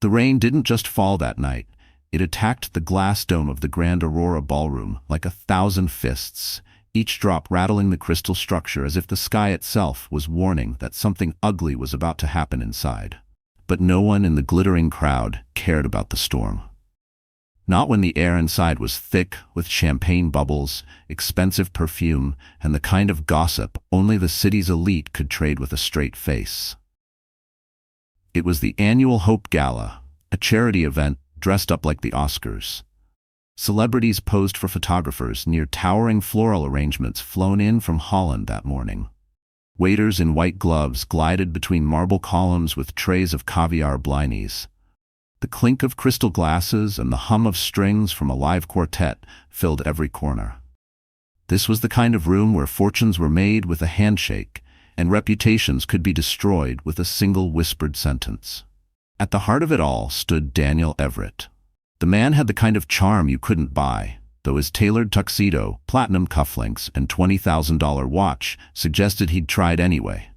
The rain didn't just fall that night. It attacked the glass dome of the Grand Aurora Ballroom like 1,000 fists, each drop rattling the crystal structure as if the sky itself was warning that something ugly was about to happen inside. But no one in the glittering crowd cared about the storm. Not when the air inside was thick with champagne bubbles, expensive perfume, and the kind of gossip only the city's elite could trade with a straight face. It was the annual Hope Gala, a charity event dressed up like the Oscars. Celebrities posed for photographers near towering floral arrangements flown in from Holland that morning. Waiters in white gloves glided between marble columns with trays of caviar blinis. The clink of crystal glasses and the hum of strings from a live quartet filled every corner. This was the kind of room where fortunes were made with a handshake, and reputations could be destroyed with a single whispered sentence. At the heart of it all stood Daniel Everett. The man had the kind of charm you couldn't buy, though his tailored tuxedo, platinum cufflinks, and $20,000 watch suggested he'd tried anyway.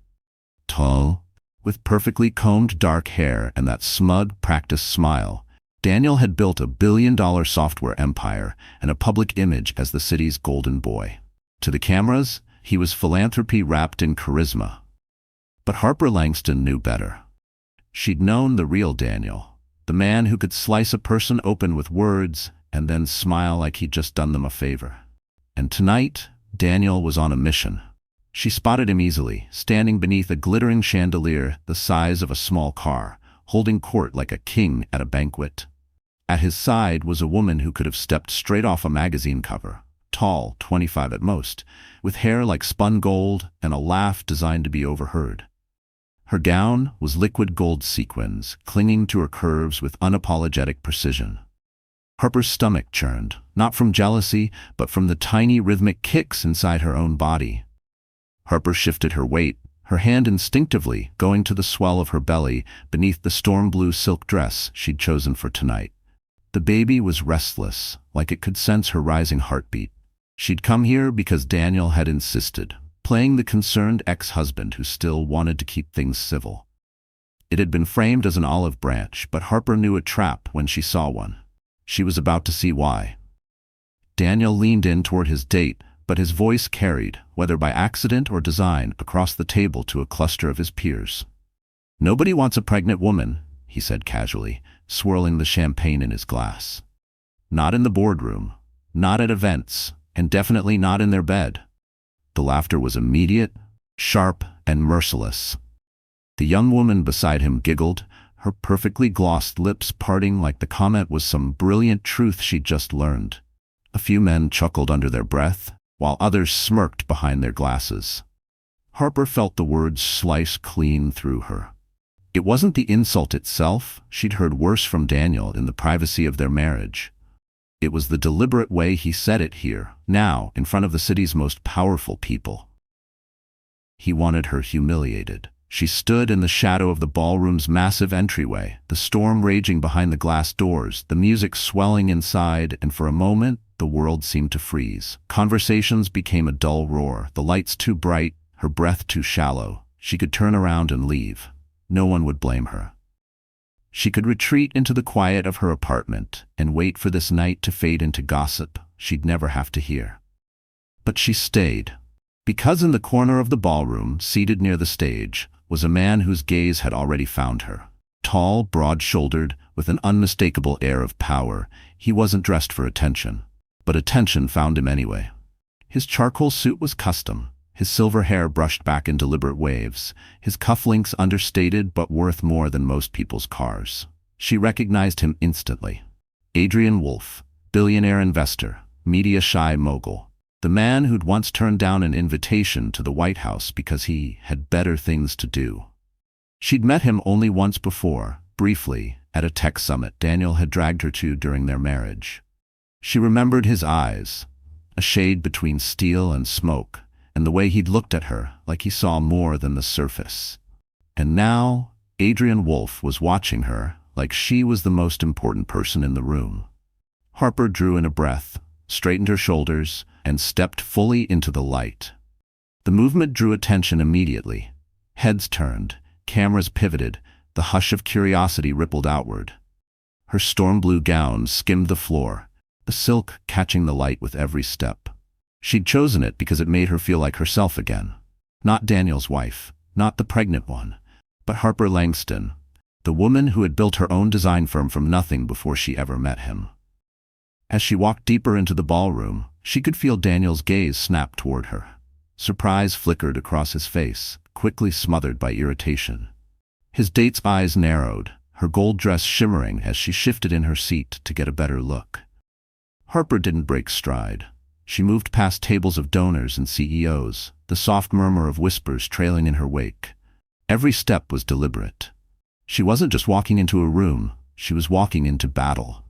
Tall, with perfectly combed dark hair and that smug, practiced smile, Daniel had built a billion-dollar software empire and a public image as the city's golden boy. To the cameras, he was philanthropy wrapped in charisma. But Harper Langston knew better. She'd known the real Daniel, the man who could slice a person open with words and then smile like he'd just done them a favor. And tonight, Daniel was on a mission. She spotted him easily, standing beneath a glittering chandelier the size of a small car, holding court like a king at a banquet. At his side was a woman who could have stepped straight off a magazine cover, tall, 25 at most, with hair like spun gold and a laugh designed to be overheard. Her gown was liquid gold sequins, clinging to her curves with unapologetic precision. Harper's stomach churned, not from jealousy, but from the tiny rhythmic kicks inside her own body. Harper shifted her weight, her hand instinctively going to the swell of her belly beneath the storm blue silk dress she'd chosen for tonight. The baby was restless, like it could sense her rising heartbeat. She'd come here because Daniel had insisted, playing the concerned ex-husband who still wanted to keep things civil. It had been framed as an olive branch, but Harper knew a trap when she saw one. She was about to see why. Daniel leaned in toward his date, but his voice carried, whether by accident or design, across the table to a cluster of his peers. "Nobody wants a pregnant woman," he said casually, swirling the champagne in his glass. "Not in the boardroom, not at events, and definitely not in their bed." The laughter was immediate, sharp, and merciless. The young woman beside him giggled, her perfectly glossed lips parting like the comment was some brilliant truth she'd just learned. A few men chuckled under their breath, while others smirked behind their glasses. Harper felt the words slice clean through her. It wasn't the insult itself, she'd heard worse from Daniel in the privacy of their marriage. It was the deliberate way he said it here, now, in front of the city's most powerful people. He wanted her humiliated. She stood in the shadow of the ballroom's massive entryway, the storm raging behind the glass doors, the music swelling inside, and for a moment, the world seemed to freeze. Conversations became a dull roar, the lights too bright, her breath too shallow. She could turn around and leave. No one would blame her. She could retreat into the quiet of her apartment and wait for this night to fade into gossip she'd never have to hear. But she stayed, because in the corner of the ballroom, seated near the stage, was a man whose gaze had already found her. Tall, broad-shouldered, with an unmistakable air of power, he wasn't dressed for attention. But attention found him anyway. His charcoal suit was custom, his silver hair brushed back in deliberate waves, his cufflinks understated but worth more than most people's cars. She recognized him instantly. Adrian Wolfe, billionaire investor, media-shy mogul. The man who'd once turned down an invitation to the White House because he had better things to do. She'd met him only once before, briefly, at a tech summit Daniel had dragged her to during their marriage. She remembered his eyes, a shade between steel and smoke, and the way he'd looked at her like he saw more than the surface. And now, Adrian Wolfe was watching her like she was the most important person in the room. Harper drew in a breath, straightened her shoulders, and stepped fully into the light. The movement drew attention immediately. Heads turned, cameras pivoted, the hush of curiosity rippled outward. Her storm blue gown skimmed the floor, the silk catching the light with every step. She'd chosen it because it made her feel like herself again. Not Daniel's wife, not the pregnant one, but Harper Langston, the woman who had built her own design firm from nothing before she ever met him. As she walked deeper into the ballroom, she could feel Daniel's gaze snap toward her. Surprise flickered across his face, quickly smothered by irritation. His date's eyes narrowed, her gold dress shimmering as she shifted in her seat to get a better look. Harper didn't break stride. She moved past tables of donors and CEOs, the soft murmur of whispers trailing in her wake. Every step was deliberate. She wasn't just walking into a room, she was walking into battle.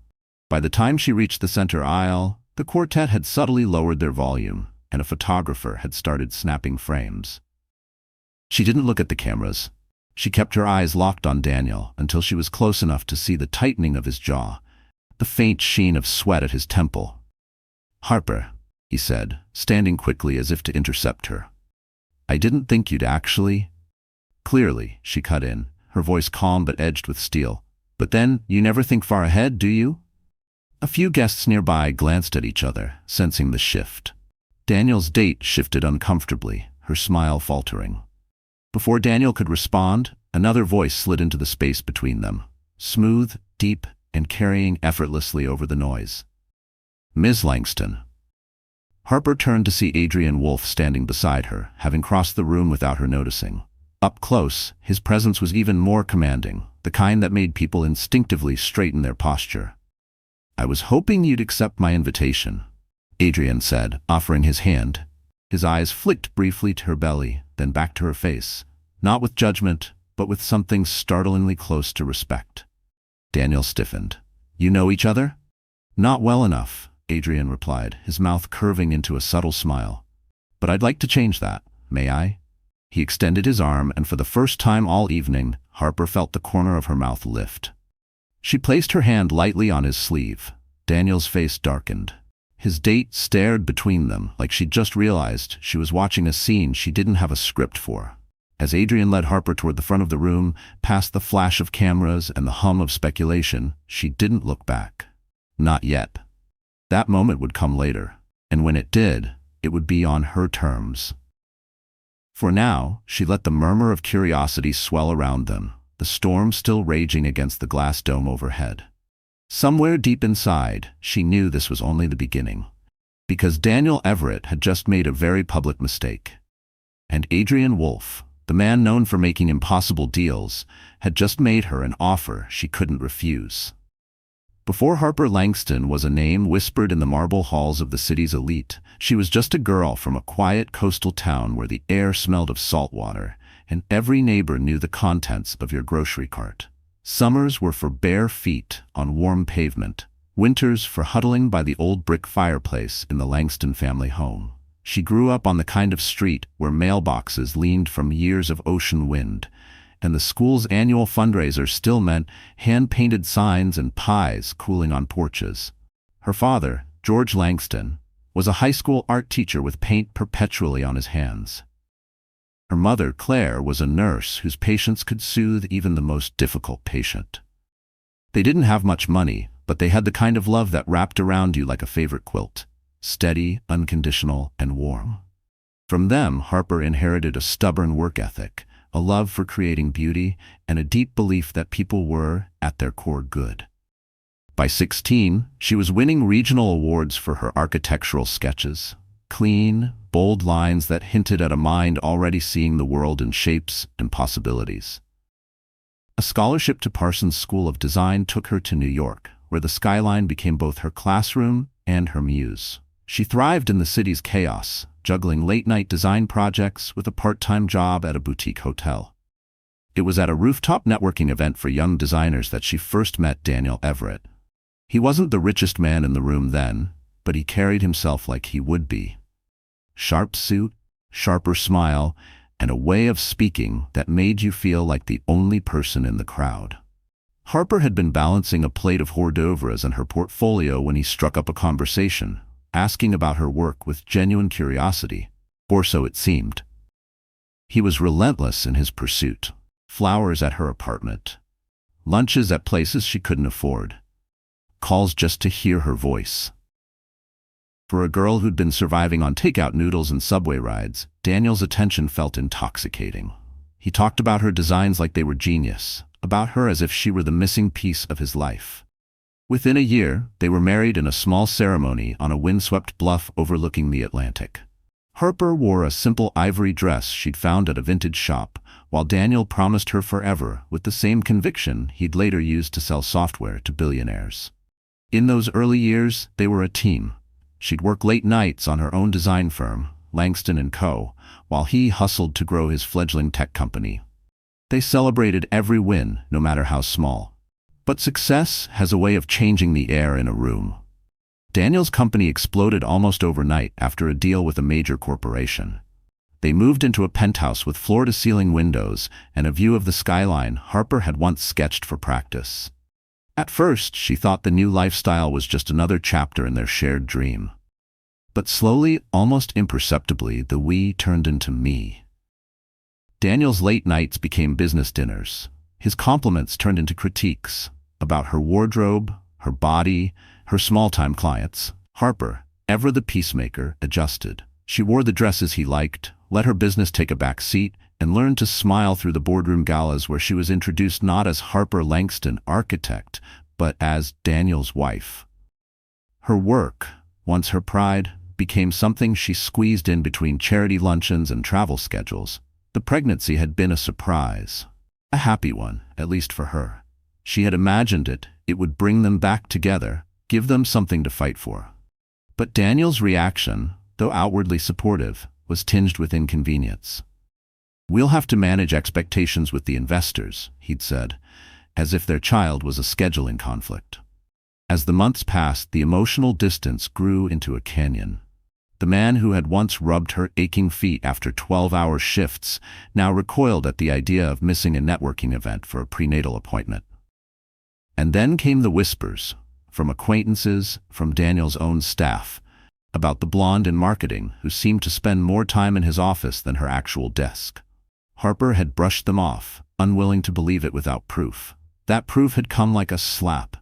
By the time she reached the center aisle, the quartet had subtly lowered their volume, and a photographer had started snapping frames. She didn't look at the cameras. She kept her eyes locked on Daniel until she was close enough to see the tightening of his jaw, the faint sheen of sweat at his temple. "Harper," he said, standing quickly as if to intercept her. "I didn't think you'd actually—" "Clearly," she cut in, her voice calm but edged with steel. "But then, you never think far ahead, do you?" A few guests nearby glanced at each other, sensing the shift. Daniel's date shifted uncomfortably, her smile faltering. Before Daniel could respond, another voice slid into the space between them, smooth, deep, and carrying effortlessly over the noise. "Ms. Langston." Harper turned to see Adrian Wolfe standing beside her, having crossed the room without her noticing. Up close, his presence was even more commanding, the kind that made people instinctively straighten their posture. "I was hoping you'd accept my invitation," Adrian said, offering his hand. His eyes flicked briefly to her belly, then back to her face, not with judgment, but with something startlingly close to respect. Daniel stiffened. "You know each other?" "Not well enough," Adrian replied, his mouth curving into a subtle smile. "But I'd like to change that, may I?" He extended his arm, and for the first time all evening, Harper felt the corner of her mouth lift. She placed her hand lightly on his sleeve. Daniel's face darkened. His date stared between them like she'd just realized she was watching a scene she didn't have a script for. As Adrian led Harper toward the front of the room, past the flash of cameras and the hum of speculation, she didn't look back. Not yet. That moment would come later, and when it did, it would be on her terms. For now, she let the murmur of curiosity swell around them, the storm still raging against the glass dome overhead. Somewhere deep inside, she knew this was only the beginning, because Daniel Everett had just made a very public mistake. And Adrian Wolfe, the man known for making impossible deals, had just made her an offer she couldn't refuse. Before Harper Langston was a name whispered in the marble halls of the city's elite, she was just a girl from a quiet coastal town where the air smelled of salt water, and every neighbor knew the contents of your grocery cart. Summers were for bare feet on warm pavement, winters for huddling by the old brick fireplace in the Langston family home. She grew up on the kind of street where mailboxes leaned from years of ocean wind, and the school's annual fundraiser still meant hand-painted signs and pies cooling on porches. Her father, George Langston, was a high school art teacher with paint perpetually on his hands. Her mother, Claire, was a nurse whose patience could soothe even the most difficult patient. They didn't have much money, but they had the kind of love that wrapped around you like a favorite quilt, steady, unconditional, and warm. From them, Harper inherited a stubborn work ethic, a love for creating beauty, and a deep belief that people were, at their core, good. By 16, she was winning regional awards for her architectural sketches, clean, bold lines that hinted at a mind already seeing the world in shapes and possibilities. A scholarship to Parsons School of Design took her to New York, where the skyline became both her classroom and her muse. She thrived in the city's chaos, juggling late-night design projects with a part-time job at a boutique hotel. It was at a rooftop networking event for young designers that she first met Daniel Everett. He wasn't the richest man in the room then, but he carried himself like he would be. Sharp suit, sharper smile, and a way of speaking that made you feel like the only person in the crowd. Harper had been balancing a plate of hors d'oeuvres in her portfolio when he struck up a conversation, asking about her work with genuine curiosity, or so it seemed. He was relentless in his pursuit. Flowers at her apartment. Lunches at places she couldn't afford. Calls just to hear her voice. For a girl who'd been surviving on takeout noodles and subway rides, Daniel's attention felt intoxicating. He talked about her designs like they were genius, about her as if she were the missing piece of his life. Within a year, they were married in a small ceremony on a windswept bluff overlooking the Atlantic. Harper wore a simple ivory dress she'd found at a vintage shop, while Daniel promised her forever with the same conviction he'd later used to sell software to billionaires. In those early years, they were a team. She'd work late nights on her own design firm, Langston & Co., while he hustled to grow his fledgling tech company. They celebrated every win, no matter how small. But success has a way of changing the air in a room. Daniel's company exploded almost overnight after a deal with a major corporation. They moved into a penthouse with floor-to-ceiling windows and a view of the skyline Harper had once sketched for practice. At first, she thought the new lifestyle was just another chapter in their shared dream. But slowly, almost imperceptibly, the we turned into me. Daniel's late nights became business dinners. His compliments turned into critiques about her wardrobe, her body, her small-time clients. Harper, ever the peacemaker, adjusted. She wore the dresses he liked, let her business take a back seat, and learned to smile through the boardroom galas where she was introduced not as Harper Langston, architect, but as Daniel's wife. Her work, once her pride, became something she squeezed in between charity luncheons and travel schedules. The pregnancy had been a surprise. A happy one, at least for her. She had imagined it would bring them back together, give them something to fight for. But Daniel's reaction, though outwardly supportive, was tinged with inconvenience. "We'll have to manage expectations with the investors," he'd said, as if their child was a scheduling conflict. As the months passed, the emotional distance grew into a canyon. The man who had once rubbed her aching feet after 12-hour shifts now recoiled at the idea of missing a networking event for a prenatal appointment. And then came the whispers, from acquaintances, from Daniel's own staff, about the blonde in marketing who seemed to spend more time in his office than her actual desk. Harper had brushed them off, unwilling to believe it without proof. That proof had come like a slap,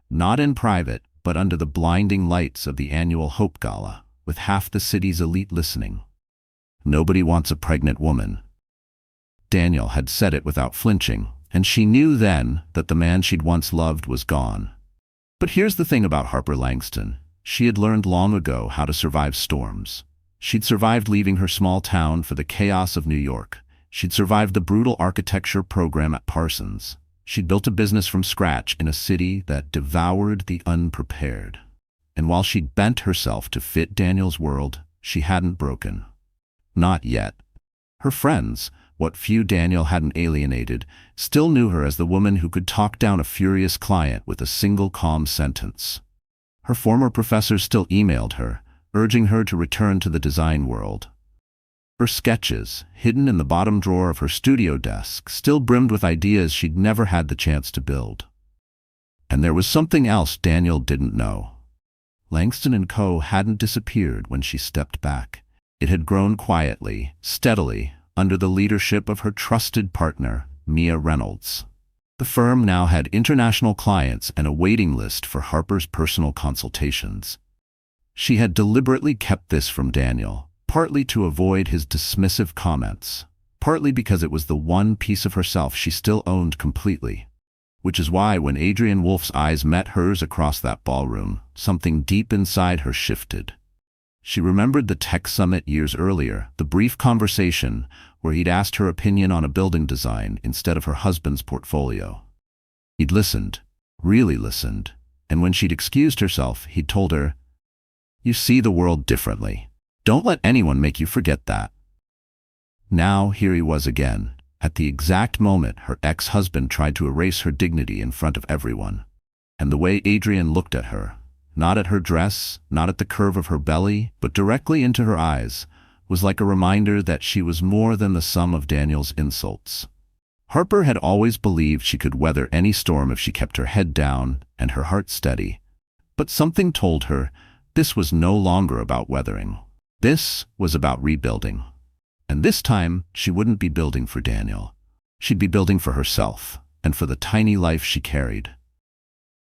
not in private, but under the blinding lights of the annual Hope Gala, with half the city's elite listening. "Nobody wants a pregnant woman." Daniel had said it without flinching, and she knew then that the man she'd once loved was gone. But here's the thing about Harper Langston. She had learned long ago how to survive storms. She'd survived leaving her small town for the chaos of New York. She'd survived the brutal architecture program at Parsons. She'd built a business from scratch in a city that devoured the unprepared. And while she'd bent herself to fit Daniel's world, she hadn't broken. Not yet. Her friends, what few Daniel hadn't alienated, still knew her as the woman who could talk down a furious client with a single calm sentence. Her former professors still emailed her, urging her to return to the design world. Her sketches, hidden in the bottom drawer of her studio desk, still brimmed with ideas she'd never had the chance to build. And there was something else Daniel didn't know. Langston & Co. hadn't disappeared when she stepped back. It had grown quietly, steadily, under the leadership of her trusted partner, Mia Reynolds. The firm now had international clients and a waiting list for Harper's personal consultations. She had deliberately kept this from Daniel, partly to avoid his dismissive comments, partly because it was the one piece of herself she still owned completely. Which is why when Adrian Wolf's eyes met hers across that ballroom, something deep inside her shifted. She remembered the tech summit years earlier, the brief conversation where he'd asked her opinion on a building design instead of her husband's portfolio. He'd listened, really listened, and when she'd excused herself, he'd told her, "You see the world differently. Don't let anyone make you forget that." Now here he was again, at the exact moment her ex-husband tried to erase her dignity in front of everyone. And the way Adrian looked at her, not at her dress, not at the curve of her belly, but directly into her eyes, was like a reminder that she was more than the sum of Daniel's insults. Harper had always believed she could weather any storm if she kept her head down and her heart steady. But something told her this was no longer about weathering. This was about rebuilding. And this time, she wouldn't be building for Daniel. She'd be building for herself, and for the tiny life she carried.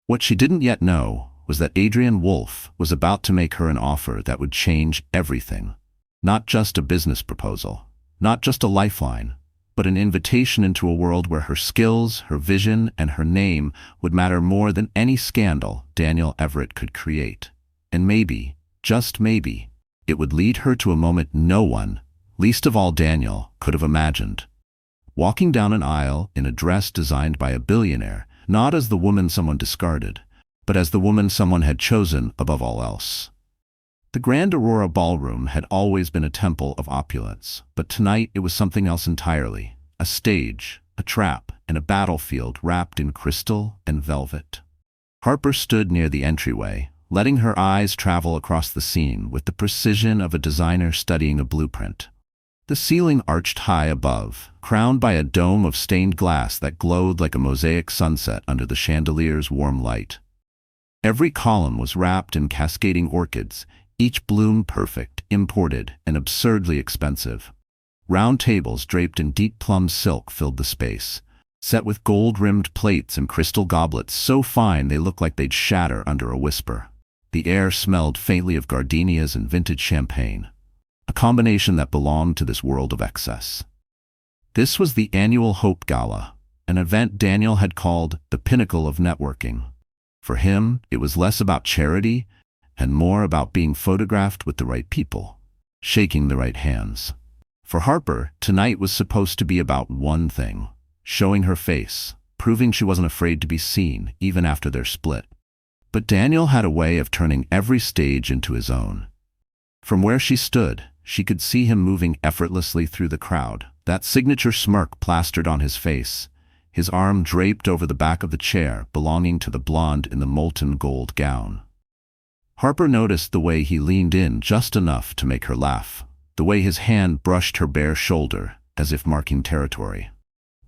What she didn't yet know was that Adrian Wolfe was about to make her an offer that would change everything. Not just a business proposal, not just a lifeline, but an invitation into a world where her skills, her vision, and her name would matter more than any scandal Daniel Everett could create. And maybe, just maybe, it would lead her to a moment no one, least of all Daniel, could have imagined. Walking down an aisle in a dress designed by a billionaire, not as the woman someone discarded, but as the woman someone had chosen above all else. The Grand Aurora Ballroom had always been a temple of opulence, but tonight it was something else entirely. A stage, a trap, and a battlefield wrapped in crystal and velvet. Harper stood near the entryway, letting her eyes travel across the scene with the precision of a designer studying a blueprint. The ceiling arched high above, crowned by a dome of stained glass that glowed like a mosaic sunset under the chandelier's warm light. Every column was wrapped in cascading orchids, each bloom perfect, imported, and absurdly expensive. Round tables draped in deep plum silk filled the space, set with gold-rimmed plates and crystal goblets so fine they looked like they'd shatter under a whisper. The air smelled faintly of gardenias and vintage champagne, a combination that belonged to this world of excess. This was the annual Hope Gala, an event Daniel had called the pinnacle of networking. For him, it was less about charity and more about being photographed with the right people, shaking the right hands. For Harper, tonight was supposed to be about one thing: showing her face, proving she wasn't afraid to be seen, even after their split. But Daniel had a way of turning every stage into his own. From where she stood, she could see him moving effortlessly through the crowd, that signature smirk plastered on his face, his arm draped over the back of the chair belonging to the blonde in the molten gold gown. Harper noticed the way he leaned in just enough to make her laugh, the way his hand brushed her bare shoulder, as if marking territory.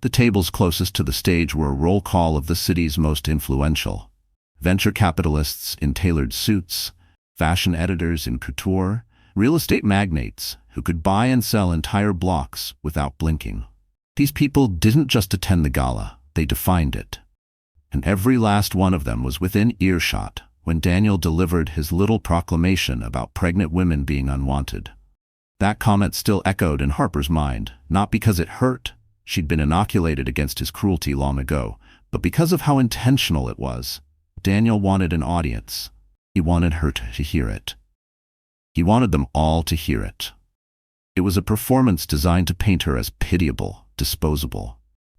The tables closest to the stage were a roll call of the city's most influential: venture capitalists in tailored suits, fashion editors in couture, real estate magnates who could buy and sell entire blocks without blinking. These people didn't just attend the gala, they defined it. And every last one of them was within earshot when Daniel delivered his little proclamation about pregnant women being unwanted. That comment still echoed in Harper's mind, not because it hurt, she'd been inoculated against his cruelty long ago, but because of how intentional it was. Daniel wanted an audience. He wanted her to hear it. He wanted them all to hear it. It was a performance designed to paint her as pitiable, disposable.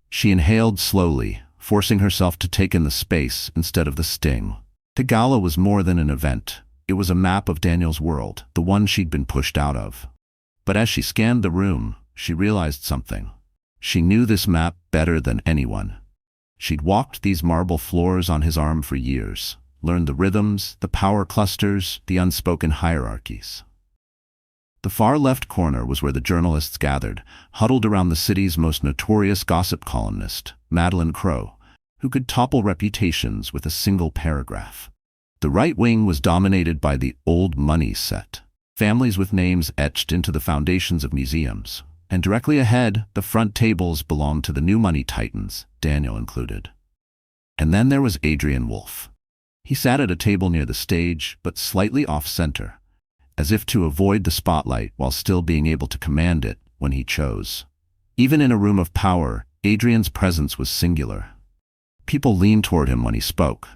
She inhaled slowly, forcing herself to take in the space instead of the sting. The gala was more than an event. It was a map of Daniel's world, the one she'd been pushed out of. But as she scanned the room, she realized something. She knew this map better than anyone. She'd walked these marble floors on his arm for years, learned the rhythms, the power clusters, the unspoken hierarchies. The far left corner was where the journalists gathered, huddled around the city's most notorious gossip columnist, Madeleine Crowe, who could topple reputations with a single paragraph. The right wing was dominated by the old money set, families with names etched into the foundations of museums, and directly ahead, the front tables belonged to the new money titans, Daniel included. And then there was Adrian Wolfe. He sat at a table near the stage, but slightly off-center, as if to avoid the spotlight while still being able to command it when he chose. Even in a room of power, Adrian's presence was singular. People leaned toward him when he spoke,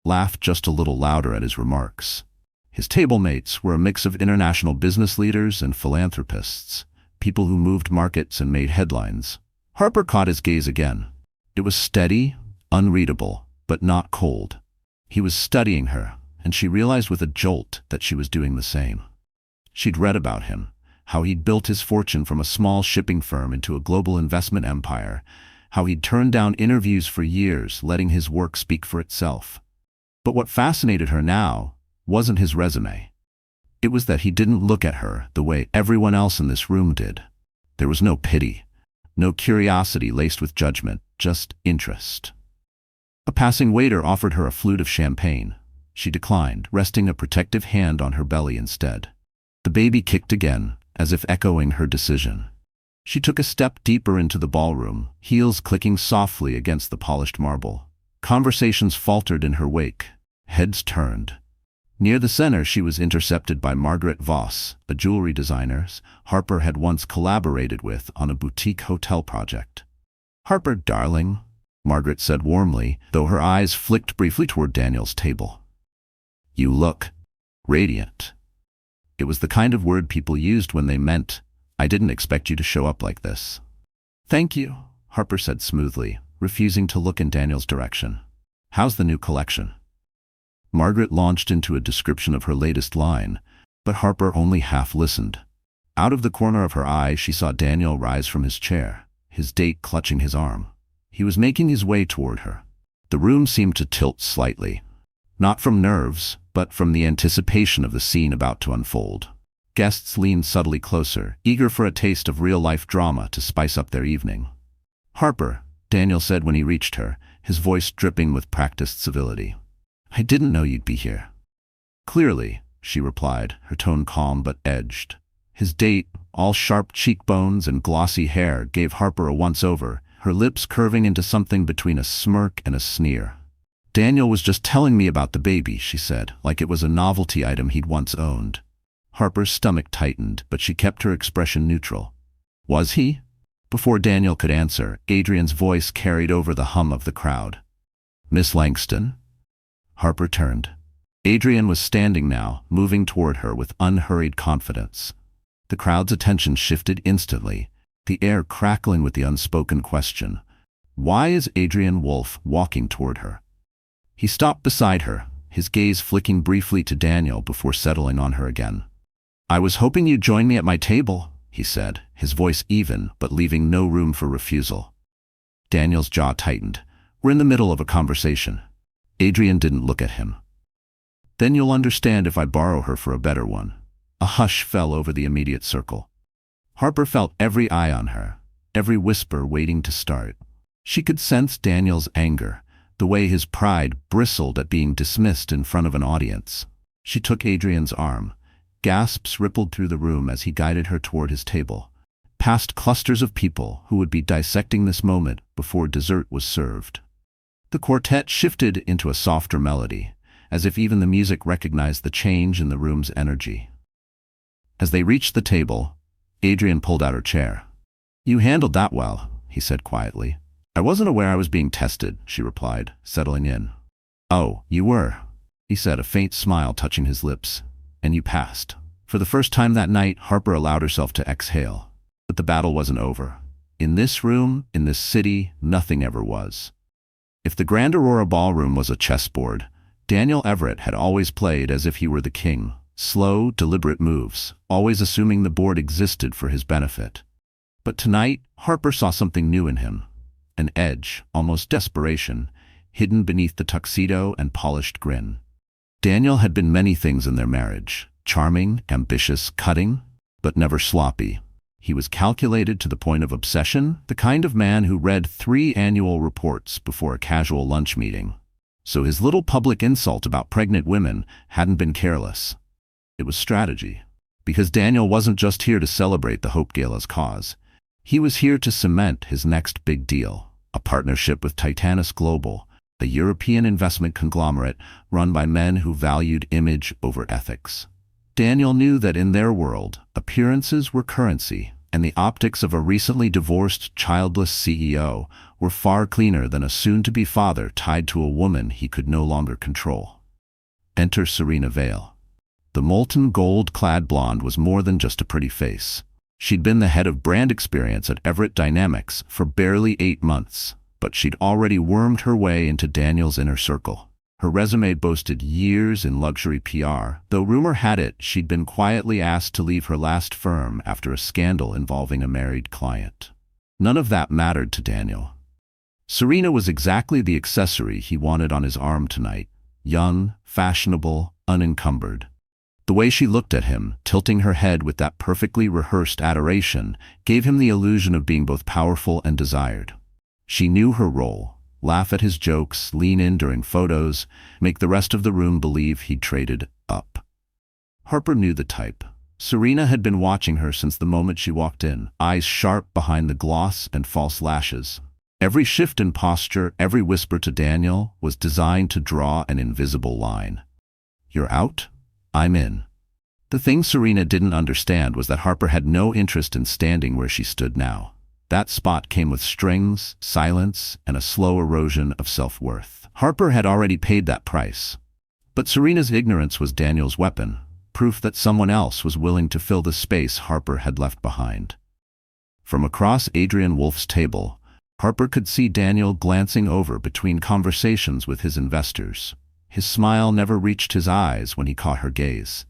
laughed just a little louder at his remarks. His table mates were a mix of international business leaders and philanthropists, people who moved markets and made headlines. Harper caught his gaze again. It was steady, unreadable, but not cold. He was studying her, and she realized with a jolt that she was doing the same. She'd read about him, how he'd built his fortune from a small shipping firm into a global investment empire, how he'd turned down interviews for years, letting his work speak for itself. But what fascinated her now wasn't his resume. It was that he didn't look at her the way everyone else in this room did. There was no pity, no curiosity laced with judgment, just interest. A passing waiter offered her a flute of champagne. She declined, resting a protective hand on her belly instead. The baby kicked again, as if echoing her decision. She took a step deeper into the ballroom, heels clicking softly against the polished marble. Conversations faltered in her wake. Heads turned. Near the center, she was intercepted by Margaret Voss, a jewelry designer Harper had once collaborated with on a boutique hotel project. "Harper, darling," Margaret said warmly, though her eyes flicked briefly toward Daniel's table. "You look radiant." It was the kind of word people used when they meant, "I didn't expect you to show up like this." "Thank you," Harper said smoothly, refusing to look in Daniel's direction. "How's the new collection?" Margaret launched into a description of her latest line, but Harper only half listened. Out of the corner of her eye, she saw Daniel rise from his chair, his date clutching his arm. He was making his way toward her. The room seemed to tilt slightly, not from nerves, but from the anticipation of the scene about to unfold. Guests leaned subtly closer, eager for a taste of real-life drama to spice up their evening. "Harper," Daniel said when he reached her, his voice dripping with practiced civility. "I didn't know you'd be here." "Clearly," she replied, her tone calm but edged. His date, all sharp cheekbones and glossy hair, gave Harper a once-over, her lips curving into something between a smirk and a sneer. "Daniel was just telling me about the baby," she said, like it was a novelty item he'd once owned. Harper's stomach tightened, but she kept her expression neutral. "Was he?" Before Daniel could answer, Adrian's voice carried over the hum of the crowd. "Miss Langston?" Harper turned. Adrian was standing now, moving toward her with unhurried confidence. The crowd's attention shifted instantly, the air crackling with the unspoken question, "Why is Adrian Wolfe walking toward her?" He stopped beside her, his gaze flicking briefly to Daniel before settling on her again. "I was hoping you'd join me at my table," he said, his voice even, but leaving no room for refusal. Daniel's jaw tightened. "We're in the middle of a conversation." Adrian didn't look at him. "Then you'll understand if I borrow her for a better one." A hush fell over the immediate circle. Harper felt every eye on her, every whisper waiting to start. She could sense Daniel's anger, the way his pride bristled at being dismissed in front of an audience. She took Adrian's arm. Gasps rippled through the room as he guided her toward his table, past clusters of people who would be dissecting this moment before dessert was served. The quartet shifted into a softer melody, as if even the music recognized the change in the room's energy. As they reached the table, Adrian pulled out her chair. "You handled that well," he said quietly. "I wasn't aware I was being tested," she replied, settling in. "Oh, you were," he said, a faint smile touching his lips. "And you passed." For the first time that night, Harper allowed herself to exhale. But the battle wasn't over. In this room, in this city, nothing ever was. If the Grand Aurora Ballroom was a chessboard, Daniel Everett had always played as if he were the king. Slow, deliberate moves, always assuming the board existed for his benefit. But tonight, Harper saw something new in him. An edge, almost desperation, hidden beneath the tuxedo and polished grin. Daniel had been many things in their marriage: charming, ambitious, cutting, but never sloppy. He was calculated to the point of obsession, the kind of man who read 3 annual reports before a casual lunch meeting. So his little public insult about pregnant women hadn't been careless. It was strategy. Because Daniel wasn't just here to celebrate the Hope Gala's cause. He was here to cement his next big deal, a partnership with Titanus Global, a European investment conglomerate run by men who valued image over ethics. Daniel knew that in their world, appearances were currency, and the optics of a recently divorced, childless CEO were far cleaner than a soon-to-be father tied to a woman he could no longer control. Enter Serena Vale. The molten gold-clad blonde was more than just a pretty face. She'd been the head of brand experience at Everett Dynamics for barely 8 months, but she'd already wormed her way into Daniel's inner circle. Her resume boasted years in luxury PR, though rumor had it she'd been quietly asked to leave her last firm after a scandal involving a married client. None of that mattered to Daniel. Serena was exactly the accessory he wanted on his arm tonight: young, fashionable, unencumbered. The way she looked at him, tilting her head with that perfectly rehearsed adoration, gave him the illusion of being both powerful and desired. She knew her role: laugh at his jokes, lean in during photos, make the rest of the room believe he'd traded up. Harper knew the type. Serena had been watching her since the moment she walked in, eyes sharp behind the gloss and false lashes. Every shift in posture, every whisper to Daniel, was designed to draw an invisible line. "You're out? I'm in." The thing Serena didn't understand was that Harper had no interest in standing where she stood now. That spot came with strings, silence, and a slow erosion of self-worth. Harper had already paid that price. But Serena's ignorance was Daniel's weapon, proof that someone else was willing to fill the space Harper had left behind. From across Adrian Wolf's table, Harper could see Daniel glancing over between conversations with his investors. His smile never reached his eyes when he caught her gaze.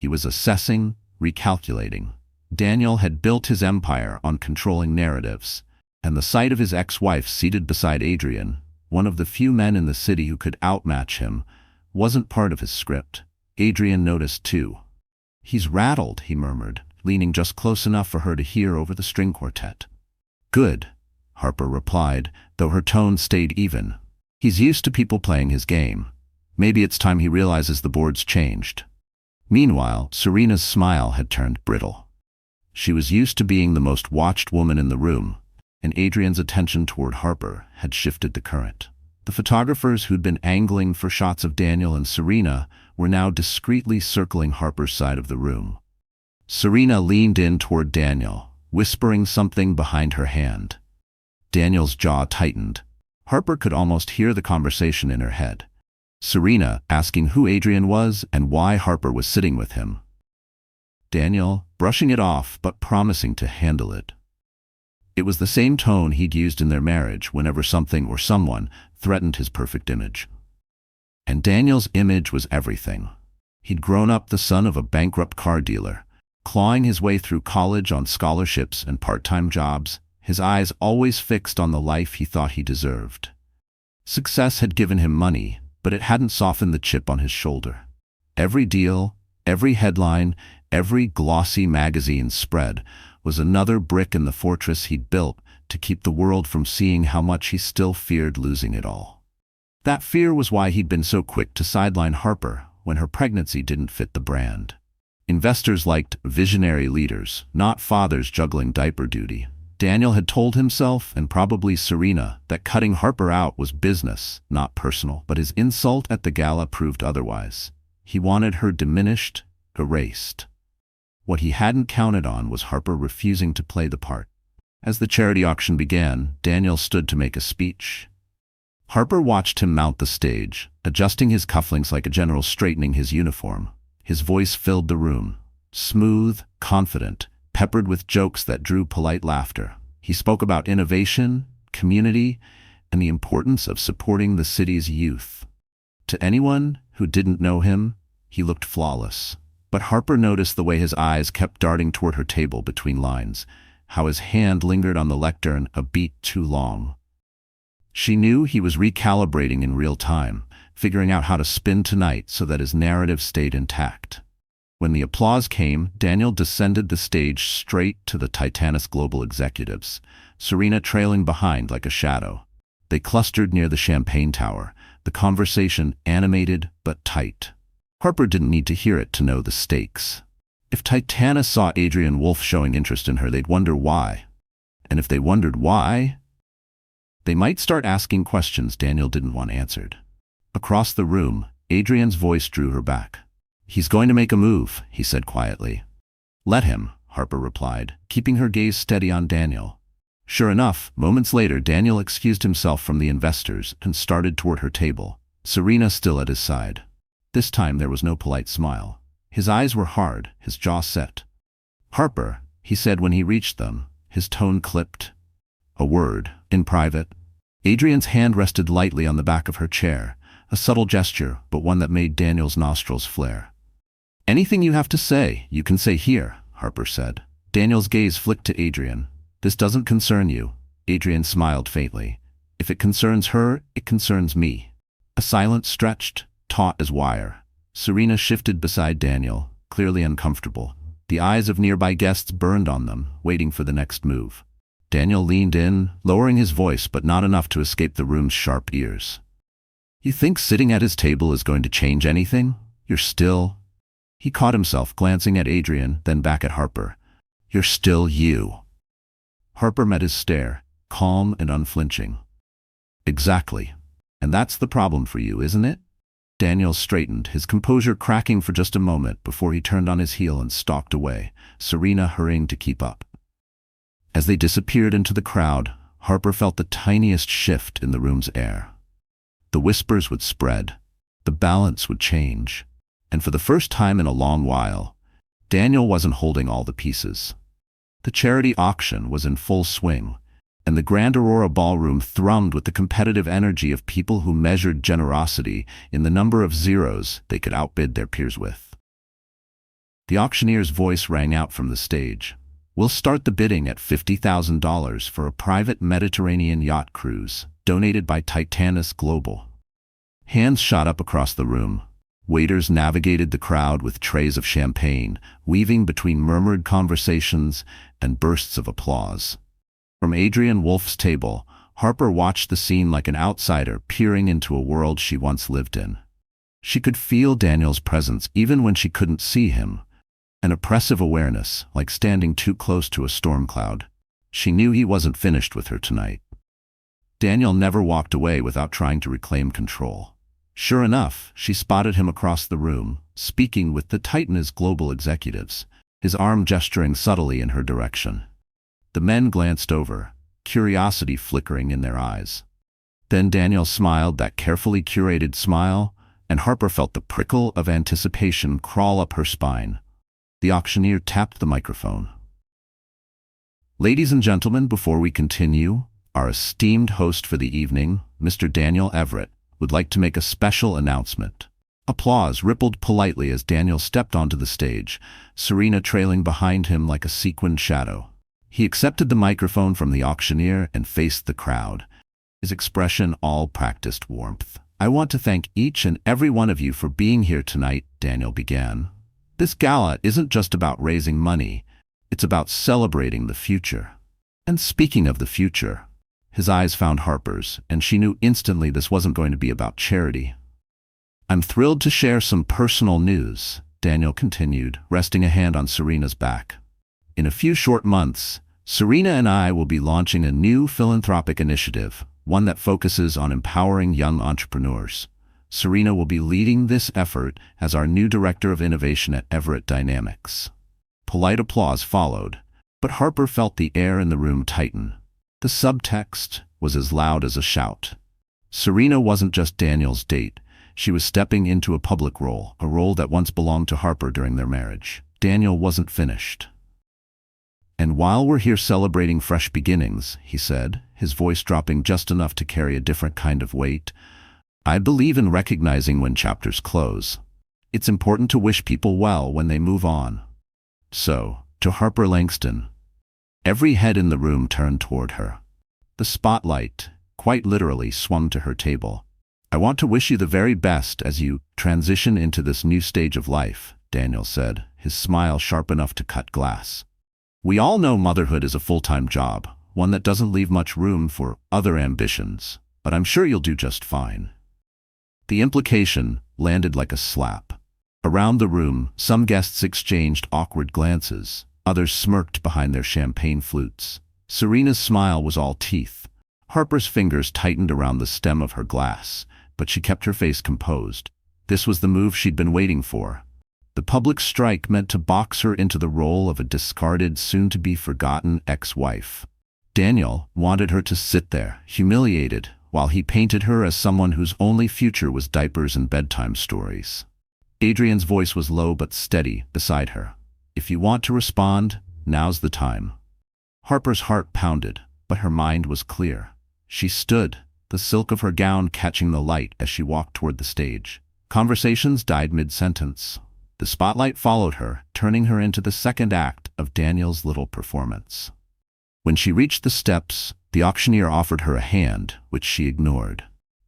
He was assessing, recalculating. Daniel had built his empire on controlling narratives, and the sight of his ex-wife seated beside Adrian, one of the few men in the city who could outmatch him, wasn't part of his script. Adrian noticed too. "He's rattled," he murmured, leaning just close enough for her to hear over the string quartet. "Good," Harper replied, though her tone stayed even. "He's used to people playing his game. Maybe it's time he realizes the board's changed." Meanwhile, Serena's smile had turned brittle. She was used to being the most watched woman in the room, and Adrian's attention toward Harper had shifted the current. The photographers who'd been angling for shots of Daniel and Serena were now discreetly circling Harper's side of the room. Serena leaned in toward Daniel, whispering something behind her hand. Daniel's jaw tightened. Harper could almost hear the conversation in her head. Serena asking who Adrian was and why Harper was sitting with him. Daniel brushing it off but promising to handle it. It was the same tone he'd used in their marriage whenever something or someone threatened his perfect image. And Daniel's image was everything. He'd grown up the son of a bankrupt car dealer, clawing his way through college on scholarships and part-time jobs, his eyes always fixed on the life he thought he deserved. Success had given him money, but it hadn't softened the chip on his shoulder. Every deal, every headline, every glossy magazine spread was another brick in the fortress he'd built to keep the world from seeing how much he still feared losing it all. That fear was why he'd been so quick to sideline Harper when her pregnancy didn't fit the brand. Investors liked visionary leaders, not fathers juggling diaper duty. Daniel had told himself, and probably Serena, that cutting Harper out was business, not personal, but his insult at the gala proved otherwise. He wanted her diminished, erased. What he hadn't counted on was Harper refusing to play the part. As the charity auction began, Daniel stood to make a speech. Harper watched him mount the stage, adjusting his cufflinks like a general straightening his uniform. His voice filled the room, smooth, confident, peppered with jokes that drew polite laughter. He spoke about innovation, community, and the importance of supporting the city's youth. To anyone who didn't know him, he looked flawless. But Harper noticed the way his eyes kept darting toward her table between lines, how his hand lingered on the lectern a beat too long. She knew he was recalibrating in real time, figuring out how to spin tonight so that his narrative stayed intact. When the applause came, Daniel descended the stage straight to the Titanus global executives, Serena trailing behind like a shadow. They clustered near the champagne tower, the conversation animated but tight. Harper didn't need to hear it to know the stakes. If Titanus saw Adrian Wolf showing interest in her, they'd wonder why. And if they wondered why, they might start asking questions Daniel didn't want answered. Across the room, Adrian's voice drew her back. "He's going to make a move," he said quietly. "Let him," Harper replied, keeping her gaze steady on Daniel. Sure enough, moments later, Daniel excused himself from the investors and started toward her table, Serena still at his side. This time there was no polite smile. His eyes were hard, his jaw set. "Harper," he said when he reached them, his tone clipped. "A word, in private." Adrian's hand rested lightly on the back of her chair, a subtle gesture, but one that made Daniel's nostrils flare. "Anything you have to say, you can say here," Harper said. Daniel's gaze flicked to Adrian. "This doesn't concern you." Adrian smiled faintly. "If it concerns her, it concerns me." A silence stretched, taut as wire. Serena shifted beside Daniel, clearly uncomfortable. The eyes of nearby guests burned on them, waiting for the next move. Daniel leaned in, lowering his voice but not enough to escape the room's sharp ears. "You think sitting at his table is going to change anything? You're still..." He caught himself glancing at Adrian, then back at Harper. "You're still you." Harper met his stare, calm and unflinching. "Exactly. And that's the problem for you, isn't it?" Daniel straightened, his composure cracking for just a moment before he turned on his heel and stalked away, Serena hurrying to keep up. As they disappeared into the crowd, Harper felt the tiniest shift in the room's air. The whispers would spread, the balance would change, and for the first time in a long while, Daniel wasn't holding all the pieces. The charity auction was in full swing, and the Grand Aurora Ballroom thrummed with the competitive energy of people who measured generosity in the number of zeros they could outbid their peers with. The auctioneer's voice rang out from the stage. "We'll start the bidding at $50,000 for a private Mediterranean yacht cruise, donated by Titanus Global." Hands shot up across the room. Waiters navigated the crowd with trays of champagne, weaving between murmured conversations and bursts of applause. From Adrian Wolf's table, Harper watched the scene like an outsider peering into a world she once lived in. She could feel Daniel's presence even when she couldn't see him, an oppressive awareness, like standing too close to a storm cloud. She knew he wasn't finished with her tonight. Daniel never walked away without trying to reclaim control. Sure enough, she spotted him across the room, speaking with the Titanus Global executives, his arm gesturing subtly in her direction. The men glanced over, curiosity flickering in their eyes. Then Daniel smiled that carefully curated smile, and Harper felt the prickle of anticipation crawl up her spine. The auctioneer tapped the microphone. "Ladies and gentlemen, before we continue, our esteemed host for the evening, Mr. Daniel Everett, would like to make a special announcement." Applause rippled politely as Daniel stepped onto the stage, Serena trailing behind him like a sequined shadow. He accepted the microphone from the auctioneer and faced the crowd, his expression all practiced warmth. "I want to thank each and every one of you for being here tonight," Daniel began. "This gala isn't just about raising money, it's about celebrating the future. And speaking of the future," his eyes found Harper's, and she knew instantly this wasn't going to be about charity. "I'm thrilled to share some personal news," Daniel continued, resting a hand on Serena's back. "In a few short months, Serena and I will be launching a new philanthropic initiative, one that focuses on empowering young entrepreneurs. Serena will be leading this effort as our new Director of Innovation at Everett Dynamics." Polite applause followed, but Harper felt the air in the room tighten. The subtext was as loud as a shout. Serena wasn't just Daniel's date. She was stepping into a public role, a role that once belonged to Harper during their marriage. Daniel wasn't finished. "And while we're here celebrating fresh beginnings," he said, his voice dropping just enough to carry a different kind of weight, "I believe in recognizing when chapters close. It's important to wish people well when they move on." So, to Harper Langston, every head in the room turned toward her. The spotlight, quite literally, swung to her table. "I want to wish you the very best as you transition into this new stage of life," Daniel said, his smile sharp enough to cut glass. "We all know motherhood is a full-time job, one that doesn't leave much room for other ambitions, but I'm sure you'll do just fine." The implication landed like a slap. Around the room, some guests exchanged awkward glances, others smirked behind their champagne flutes. Serena's smile was all teeth. Harper's fingers tightened around the stem of her glass, but she kept her face composed. This was the move she'd been waiting for. The public strike meant to box her into the role of a discarded, soon-to-be-forgotten ex-wife. Daniel wanted her to sit there, humiliated, while he painted her as someone whose only future was diapers and bedtime stories. Adrian's voice was low but steady beside her. "If you want to respond, now's the time." Harper's heart pounded, but her mind was clear. She stood, the silk of her gown catching the light as she walked toward the stage. Conversations died mid-sentence. The spotlight followed her, turning her into the second act of Daniel's little performance. When she reached the steps, the auctioneer offered her a hand, which she ignored.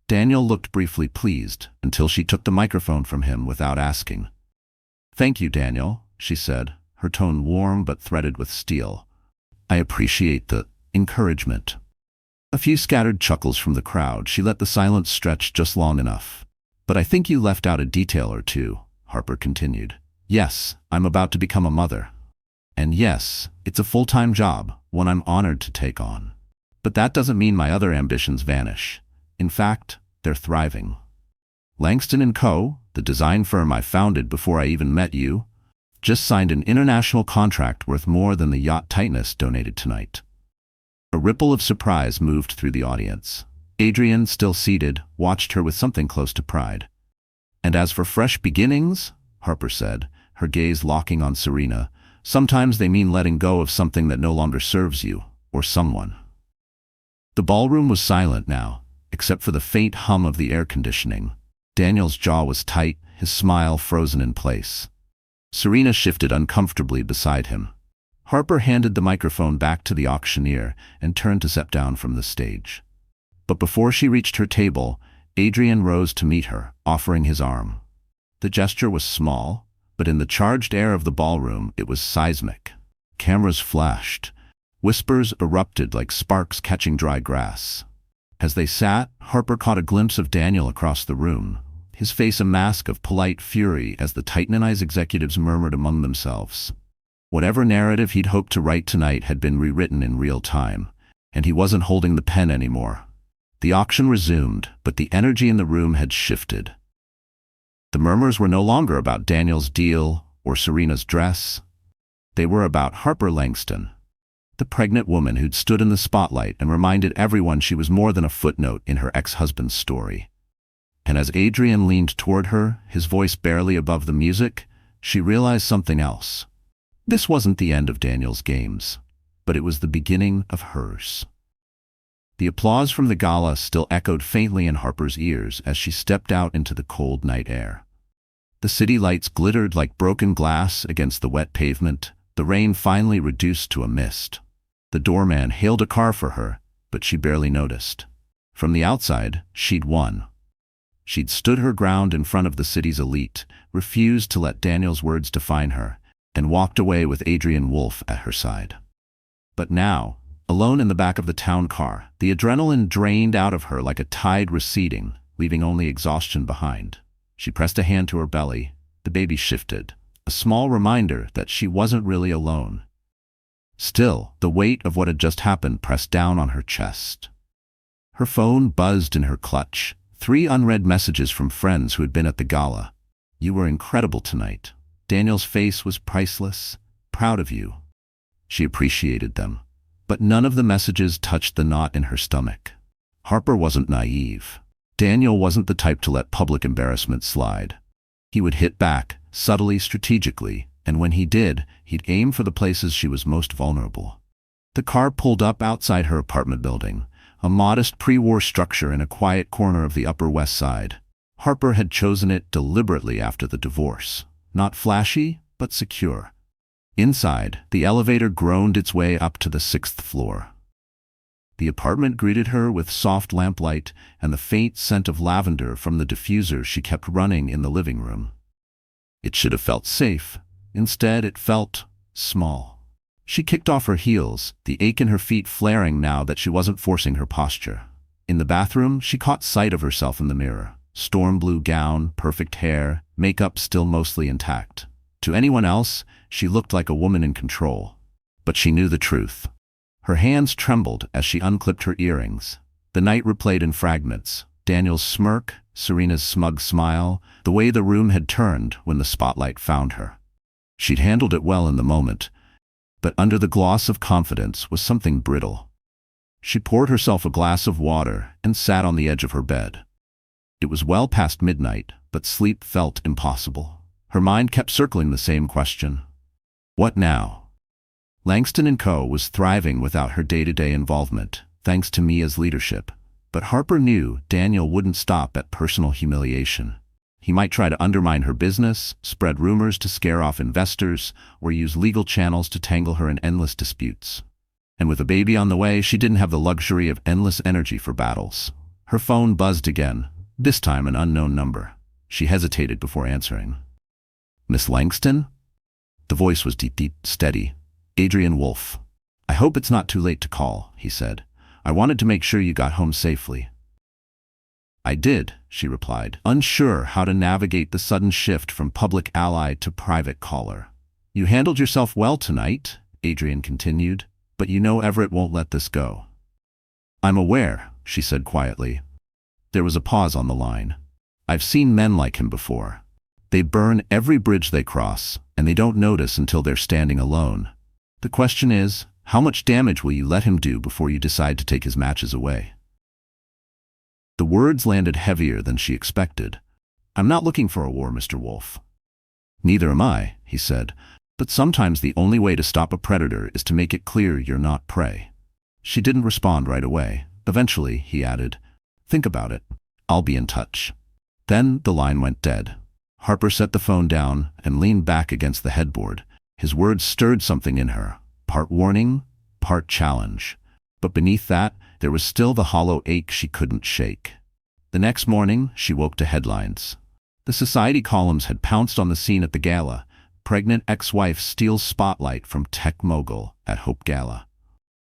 Daniel looked briefly pleased, until she took the microphone from him without asking. "Thank you, Daniel," she said, her tone warm but threaded with steel. "I appreciate the encouragement." A few scattered chuckles from the crowd. She let the silence stretch just long enough. "But I think you left out a detail or two," Harper continued. Yes, I'm about to become a mother. And yes, it's a full-time job, one I'm honored to take on. But that doesn't mean my other ambitions vanish. In fact, they're thriving. Langston & Co., the design firm I founded before I even met you, just signed an international contract worth more than the yacht Titanus donated tonight. A ripple of surprise moved through the audience. Adrian, still seated, watched her with something close to pride. And as for fresh beginnings, Harper said, her gaze locking on Serena, sometimes they mean letting go of something that no longer serves you, or someone. The ballroom was silent now, except for the faint hum of the air conditioning. Daniel's jaw was tight, his smile frozen in place. Serena shifted uncomfortably beside him. Harper handed the microphone back to the auctioneer and turned to step down from the stage. But before she reached her table, Adrian rose to meet her, offering his arm. The gesture was small, but in the charged air of the ballroom it was seismic. Cameras flashed. Whispers erupted like sparks catching dry grass. As they sat, Harper caught a glimpse of Daniel across the room, his face a mask of polite fury as the Titanized executives murmured among themselves. Whatever narrative he'd hoped to write tonight had been rewritten in real time, and he wasn't holding the pen anymore. The auction resumed, but the energy in the room had shifted. The murmurs were no longer about Daniel's deal or Serena's dress. They were about Harper Langston, the pregnant woman who'd stood in the spotlight and reminded everyone she was more than a footnote in her ex-husband's story. And as Adrian leaned toward her, his voice barely above the music, she realized something else. This wasn't the end of Daniel's games, but it was the beginning of hers. The applause from the gala still echoed faintly in Harper's ears as she stepped out into the cold night air. The city lights glittered like broken glass against the wet pavement, the rain finally reduced to a mist. The doorman hailed a car for her, but she barely noticed. From the outside, she'd won. She'd stood her ground in front of the city's elite, refused to let Daniel's words define her, and walked away with Adrian Wolfe at her side. But now, alone in the back of the town car, the adrenaline drained out of her like a tide receding, leaving only exhaustion behind. She pressed a hand to her belly. The baby shifted, a small reminder that she wasn't really alone. Still, the weight of what had just happened pressed down on her chest. Her phone buzzed in her clutch. 3 unread messages from friends who had been at the gala. You were incredible tonight. Daniel's face was priceless. Proud of you. She appreciated them. But none of the messages touched the knot in her stomach. Harper wasn't naive. Daniel wasn't the type to let public embarrassment slide. He would hit back, subtly, strategically, and when he did, he'd aim for the places she was most vulnerable. The car pulled up outside her apartment building, a modest pre-war structure in a quiet corner of the Upper West Side. Harper had chosen it deliberately after the divorce. Not flashy, but secure. Inside, the elevator groaned its way up to the 6th floor. The apartment greeted her with soft lamplight and the faint scent of lavender from the diffuser she kept running in the living room. It should have felt safe. Instead, it felt small. She kicked off her heels, the ache in her feet flaring now that she wasn't forcing her posture. In the bathroom, she caught sight of herself in the mirror. Storm blue gown, perfect hair, makeup still mostly intact. To anyone else, she looked like a woman in control. But she knew the truth. Her hands trembled as she unclipped her earrings. The night replayed in fragments. Daniel's smirk, Serena's smug smile, the way the room had turned when the spotlight found her. She'd handled it well in the moment, but under the gloss of confidence was something brittle. She poured herself a glass of water and sat on the edge of her bed. It was well past midnight, but sleep felt impossible. Her mind kept circling the same question. What now? Langston & Co. was thriving without her day-to-day involvement, thanks to Mia's leadership. But Harper knew Daniel wouldn't stop at personal humiliation. He might try to undermine her business, spread rumors to scare off investors, or use legal channels to tangle her in endless disputes. And with a baby on the way, she didn't have the luxury of endless energy for battles. Her phone buzzed again, this time an unknown number. She hesitated before answering. Miss Langston? The voice was deep, steady. Adrian Wolfe. I hope it's not too late to call, he said. I wanted to make sure you got home safely. I did, she replied, unsure how to navigate the sudden shift from public ally to private caller. You handled yourself well tonight, Adrian continued, but you know Everett won't let this go. I'm aware, she said quietly. There was a pause on the line. I've seen men like him before. They burn every bridge they cross, and they don't notice until they're standing alone. The question is, how much damage will you let him do before you decide to take his matches away? The words landed heavier than she expected. I'm not looking for a war, Mr. Wolf. Neither am I, he said, but sometimes the only way to stop a predator is to make it clear you're not prey. She didn't respond right away. Eventually, he added, think about it. I'll be in touch. Then the line went dead. Harper set the phone down and leaned back against the headboard. His words stirred something in her, part warning, part challenge. But beneath that, there was still the hollow ache she couldn't shake. The next morning, she woke to headlines. The society columns had pounced on the scene at the gala. Pregnant ex-wife steals spotlight from tech mogul at Hope Gala.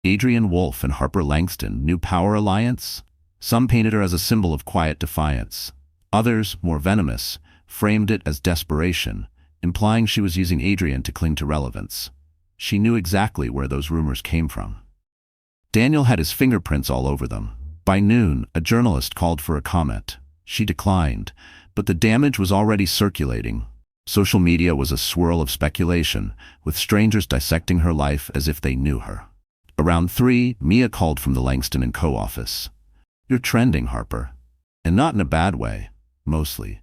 Adrian Wolf and Harper Langston, new power alliance? Some painted her as a symbol of quiet defiance. Others, more venomous, framed it as desperation, implying she was using Adrian to cling to relevance. She knew exactly where those rumors came from. Daniel had his fingerprints all over them. By noon, a journalist called for a comment. She declined, but the damage was already circulating. Social media was a swirl of speculation, with strangers dissecting her life as if they knew her. Around 3, Mia called from the Langston & Co. office. You're trending, Harper. And not in a bad way, mostly.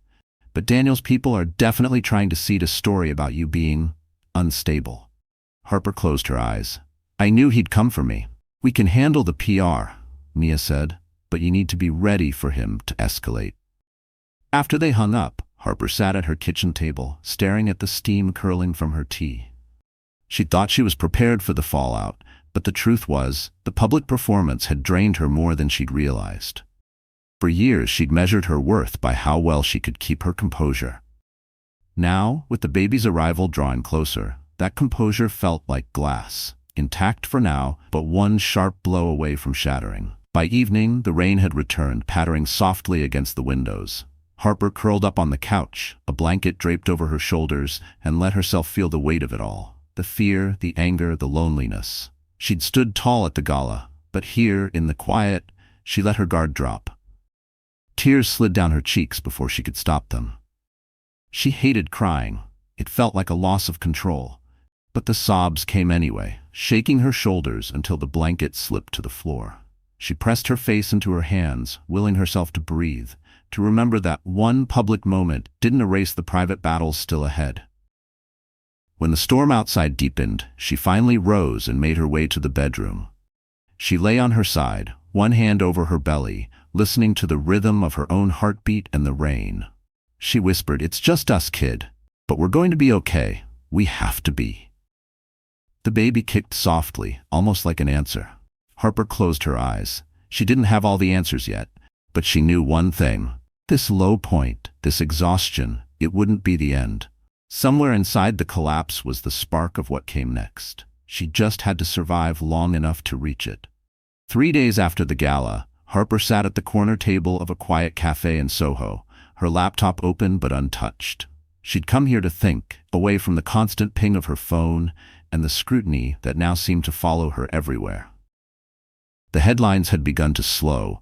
But Daniel's people are definitely trying to seed a story about you being unstable. Harper closed her eyes. I knew he'd come for me. We can handle the PR, Mia said, but you need to be ready for him to escalate. After they hung up, Harper sat at her kitchen table, staring at the steam curling from her tea. She thought she was prepared for the fallout, but the truth was, the public performance had drained her more than she'd realized. For years, she'd measured her worth by how well she could keep her composure. Now, with the baby's arrival drawing closer, that composure felt like glass, intact for now, but one sharp blow away from shattering. By evening, the rain had returned, pattering softly against the windows. Harper curled up on the couch, a blanket draped over her shoulders, and let herself feel the weight of it all. The fear, the anger, the loneliness. She'd stood tall at the gala, but here, in the quiet, she let her guard drop. Tears slid down her cheeks before she could stop them. She hated crying. It felt like a loss of control. But the sobs came anyway, shaking her shoulders until the blanket slipped to the floor. She pressed her face into her hands, willing herself to breathe, to remember that one public moment didn't erase the private battles still ahead. When the storm outside deepened, she finally rose and made her way to the bedroom. She lay on her side, one hand over her belly, listening to the rhythm of her own heartbeat and the rain. She whispered, "It's just us, kid. But we're going to be okay. We have to be." The baby kicked softly, almost like an answer. Harper closed her eyes. She didn't have all the answers yet, but she knew one thing. This low point, this exhaustion, it wouldn't be the end. Somewhere inside the collapse was the spark of what came next. She just had to survive long enough to reach it. 3 days after the gala, Harper sat at the corner table of a quiet cafe in Soho, her laptop open but untouched. She'd come here to think, away from the constant ping of her phone and the scrutiny that now seemed to follow her everywhere. The headlines had begun to slow,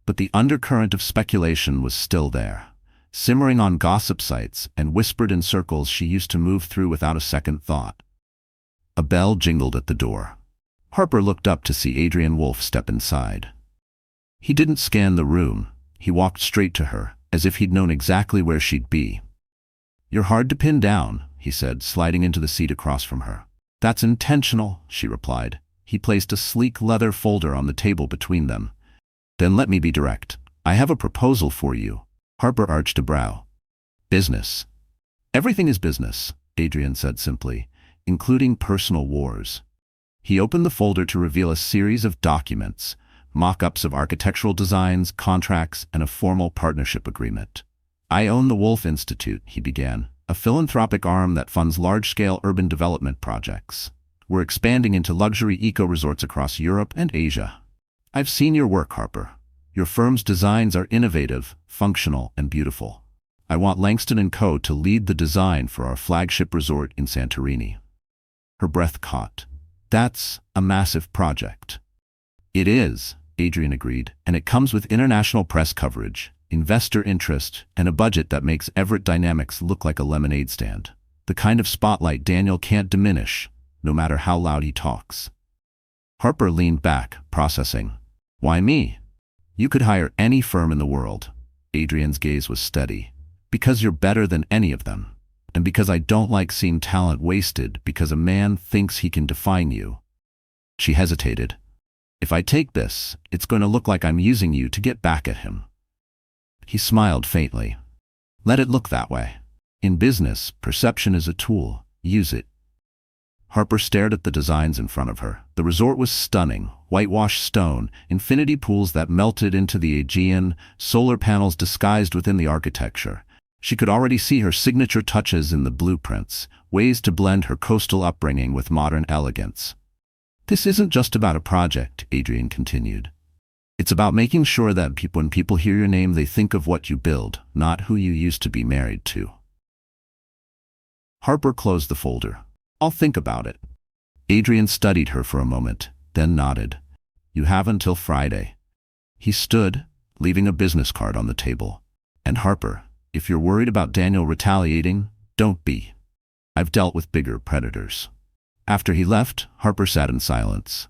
but the undercurrent of speculation was still there, simmering on gossip sites and whispered in circles she used to move through without a second thought. A bell jingled at the door. Harper looked up to see Adrian Wolf step inside. He didn't scan the room. He walked straight to her, as if he'd known exactly where she'd be. "You're hard to pin down," he said, sliding into the seat across from her. "That's intentional," she replied. He placed a sleek leather folder on the table between them. "Then let me be direct. I have a proposal for you." Harper arched a brow. "Business." "Everything is business," Adrian said simply, "including personal wars." He opened the folder to reveal a series of documents, mock-ups of architectural designs, contracts, and a formal partnership agreement. "I own the Wolf Institute," he began, "a philanthropic arm that funds large-scale urban development projects. We're expanding into luxury eco-resorts across Europe and Asia. I've seen your work, Harper. Your firm's designs are innovative, functional, and beautiful. I want Langston & Co. to lead the design for our flagship resort in Santorini. Her breath caught. That's a massive project. It is, Adrian agreed, and it comes with international press coverage, investor interest, and a budget that makes Everett Dynamics look like a lemonade stand. The kind of spotlight Daniel can't diminish, no matter how loud he talks. Harper leaned back, processing. Why me? You could hire any firm in the world. Adrian's gaze was steady. Because you're better than any of them. And because I don't like seeing talent wasted because a man thinks he can define you. She hesitated. If I take this, it's going to look like I'm using you to get back at him. He smiled faintly. Let it look that way. In business, perception is a tool. Use it. Harper stared at the designs in front of her. The resort was stunning. Whitewashed stone, infinity pools that melted into the Aegean, solar panels disguised within the architecture. She could already see her signature touches in the blueprints, ways to blend her coastal upbringing with modern elegance. This isn't just about a project, Adrian continued. It's about making sure that when people hear your name, they think of what you build, not who you used to be married to. Harper closed the folder. I'll think about it. Adrian studied her for a moment, then nodded. You have until Friday. He stood, leaving a business card on the table. And Harper, if you're worried about Daniel retaliating, don't be. I've dealt with bigger predators. After he left, Harper sat in silence.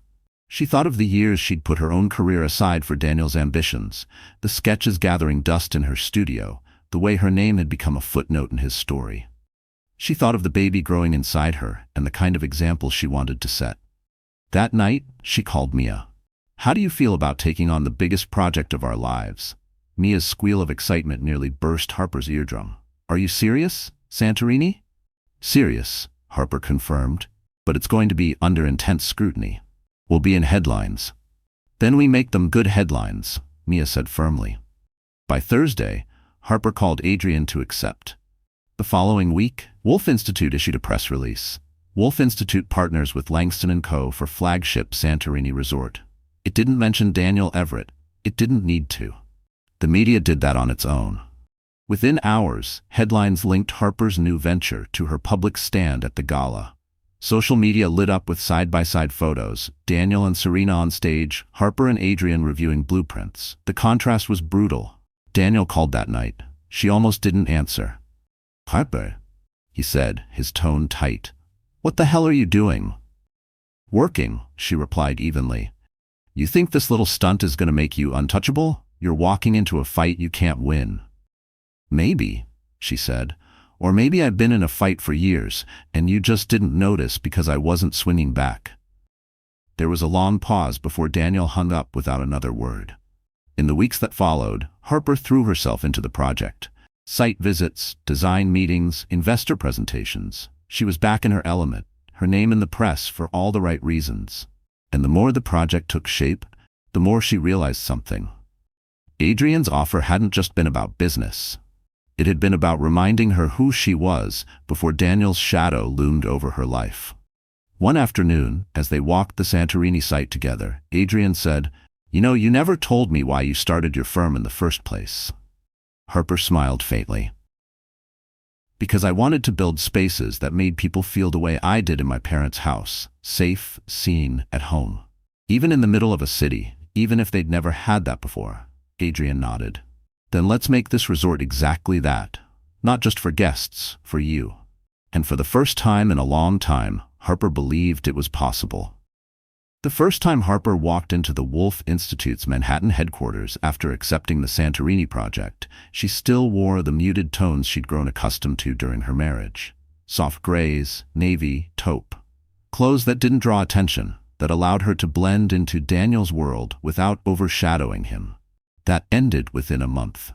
She thought of the years she'd put her own career aside for Daniel's ambitions, the sketches gathering dust in her studio, the way her name had become a footnote in his story. She thought of the baby growing inside her and the kind of example she wanted to set. That night, she called Mia. How do you feel about taking on the biggest project of our lives? Mia's squeal of excitement nearly burst Harper's eardrum. Are you serious, Santorini? Serious, Harper confirmed, but it's going to be under intense scrutiny. We'll be in headlines. Then we make them good headlines, Mia said firmly. By Thursday, Harper called Adrian to accept. The following week, Wolf Institute issued a press release. Wolf Institute partners with Langston & Co. for flagship Santorini Resort. It didn't mention Daniel Everett. It didn't need to. The media did that on its own. Within hours, headlines linked Harper's new venture to her public stand at the gala. Social media lit up with side-by-side photos, Daniel and Serena on stage, Harper and Adrian reviewing blueprints. The contrast was brutal. Daniel called that night. She almost didn't answer. Harper, he said, his tone tight. What the hell are you doing? Working, she replied evenly. You think this little stunt is going to make you untouchable? You're walking into a fight you can't win. Maybe, she said. Or maybe I've been in a fight for years, and you just didn't notice because I wasn't swinging back. There was a long pause before Daniel hung up without another word. In the weeks that followed, Harper threw herself into the project. Site visits, design meetings, investor presentations. She was back in her element, her name in the press for all the right reasons. And the more the project took shape, the more she realized something. Adrian's offer hadn't just been about business. It had been about reminding her who she was before Daniel's shadow loomed over her life. One afternoon, as they walked the Santorini site together, Adrian said, You know, you never told me why you started your firm in the first place. Harper smiled faintly. Because I wanted to build spaces that made people feel the way I did in my parents' house, safe, seen, at home. Even in the middle of a city, even if they'd never had that before. Adrian nodded. Then let's make this resort exactly that. Not just for guests, for you. And for the first time in a long time, Harper believed it was possible. The first time Harper walked into the Wolf Institute's Manhattan headquarters after accepting the Santorini project, she still wore the muted tones she'd grown accustomed to during her marriage. Soft grays, navy, taupe. Clothes that didn't draw attention, that allowed her to blend into Daniel's world without overshadowing him. That ended within a month.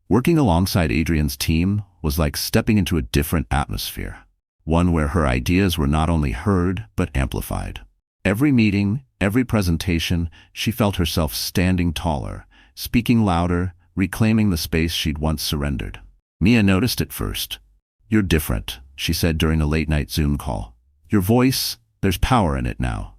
Working alongside Adrian's team was like stepping into a different atmosphere. One where her ideas were not only heard, but amplified. Every meeting, every presentation, she felt herself standing taller, speaking louder, reclaiming the space she'd once surrendered. Mia noticed it first. You're different, she said during a late-night Zoom call. Your voice, there's power in it now.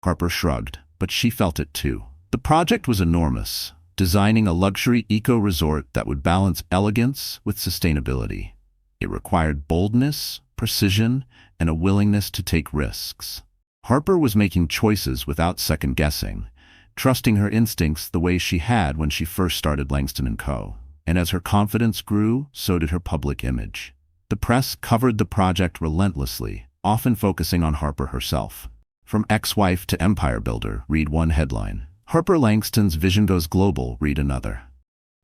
Harper shrugged, but she felt it too. The project was enormous, designing a luxury eco-resort that would balance elegance with sustainability. It required boldness, precision, and a willingness to take risks. Harper was making choices without second-guessing, trusting her instincts the way she had when she first started Langston & Co. And as her confidence grew, so did her public image. The press covered the project relentlessly, often focusing on Harper herself. From ex-wife to empire builder, read one headline. Harper Langston's vision goes global, read another.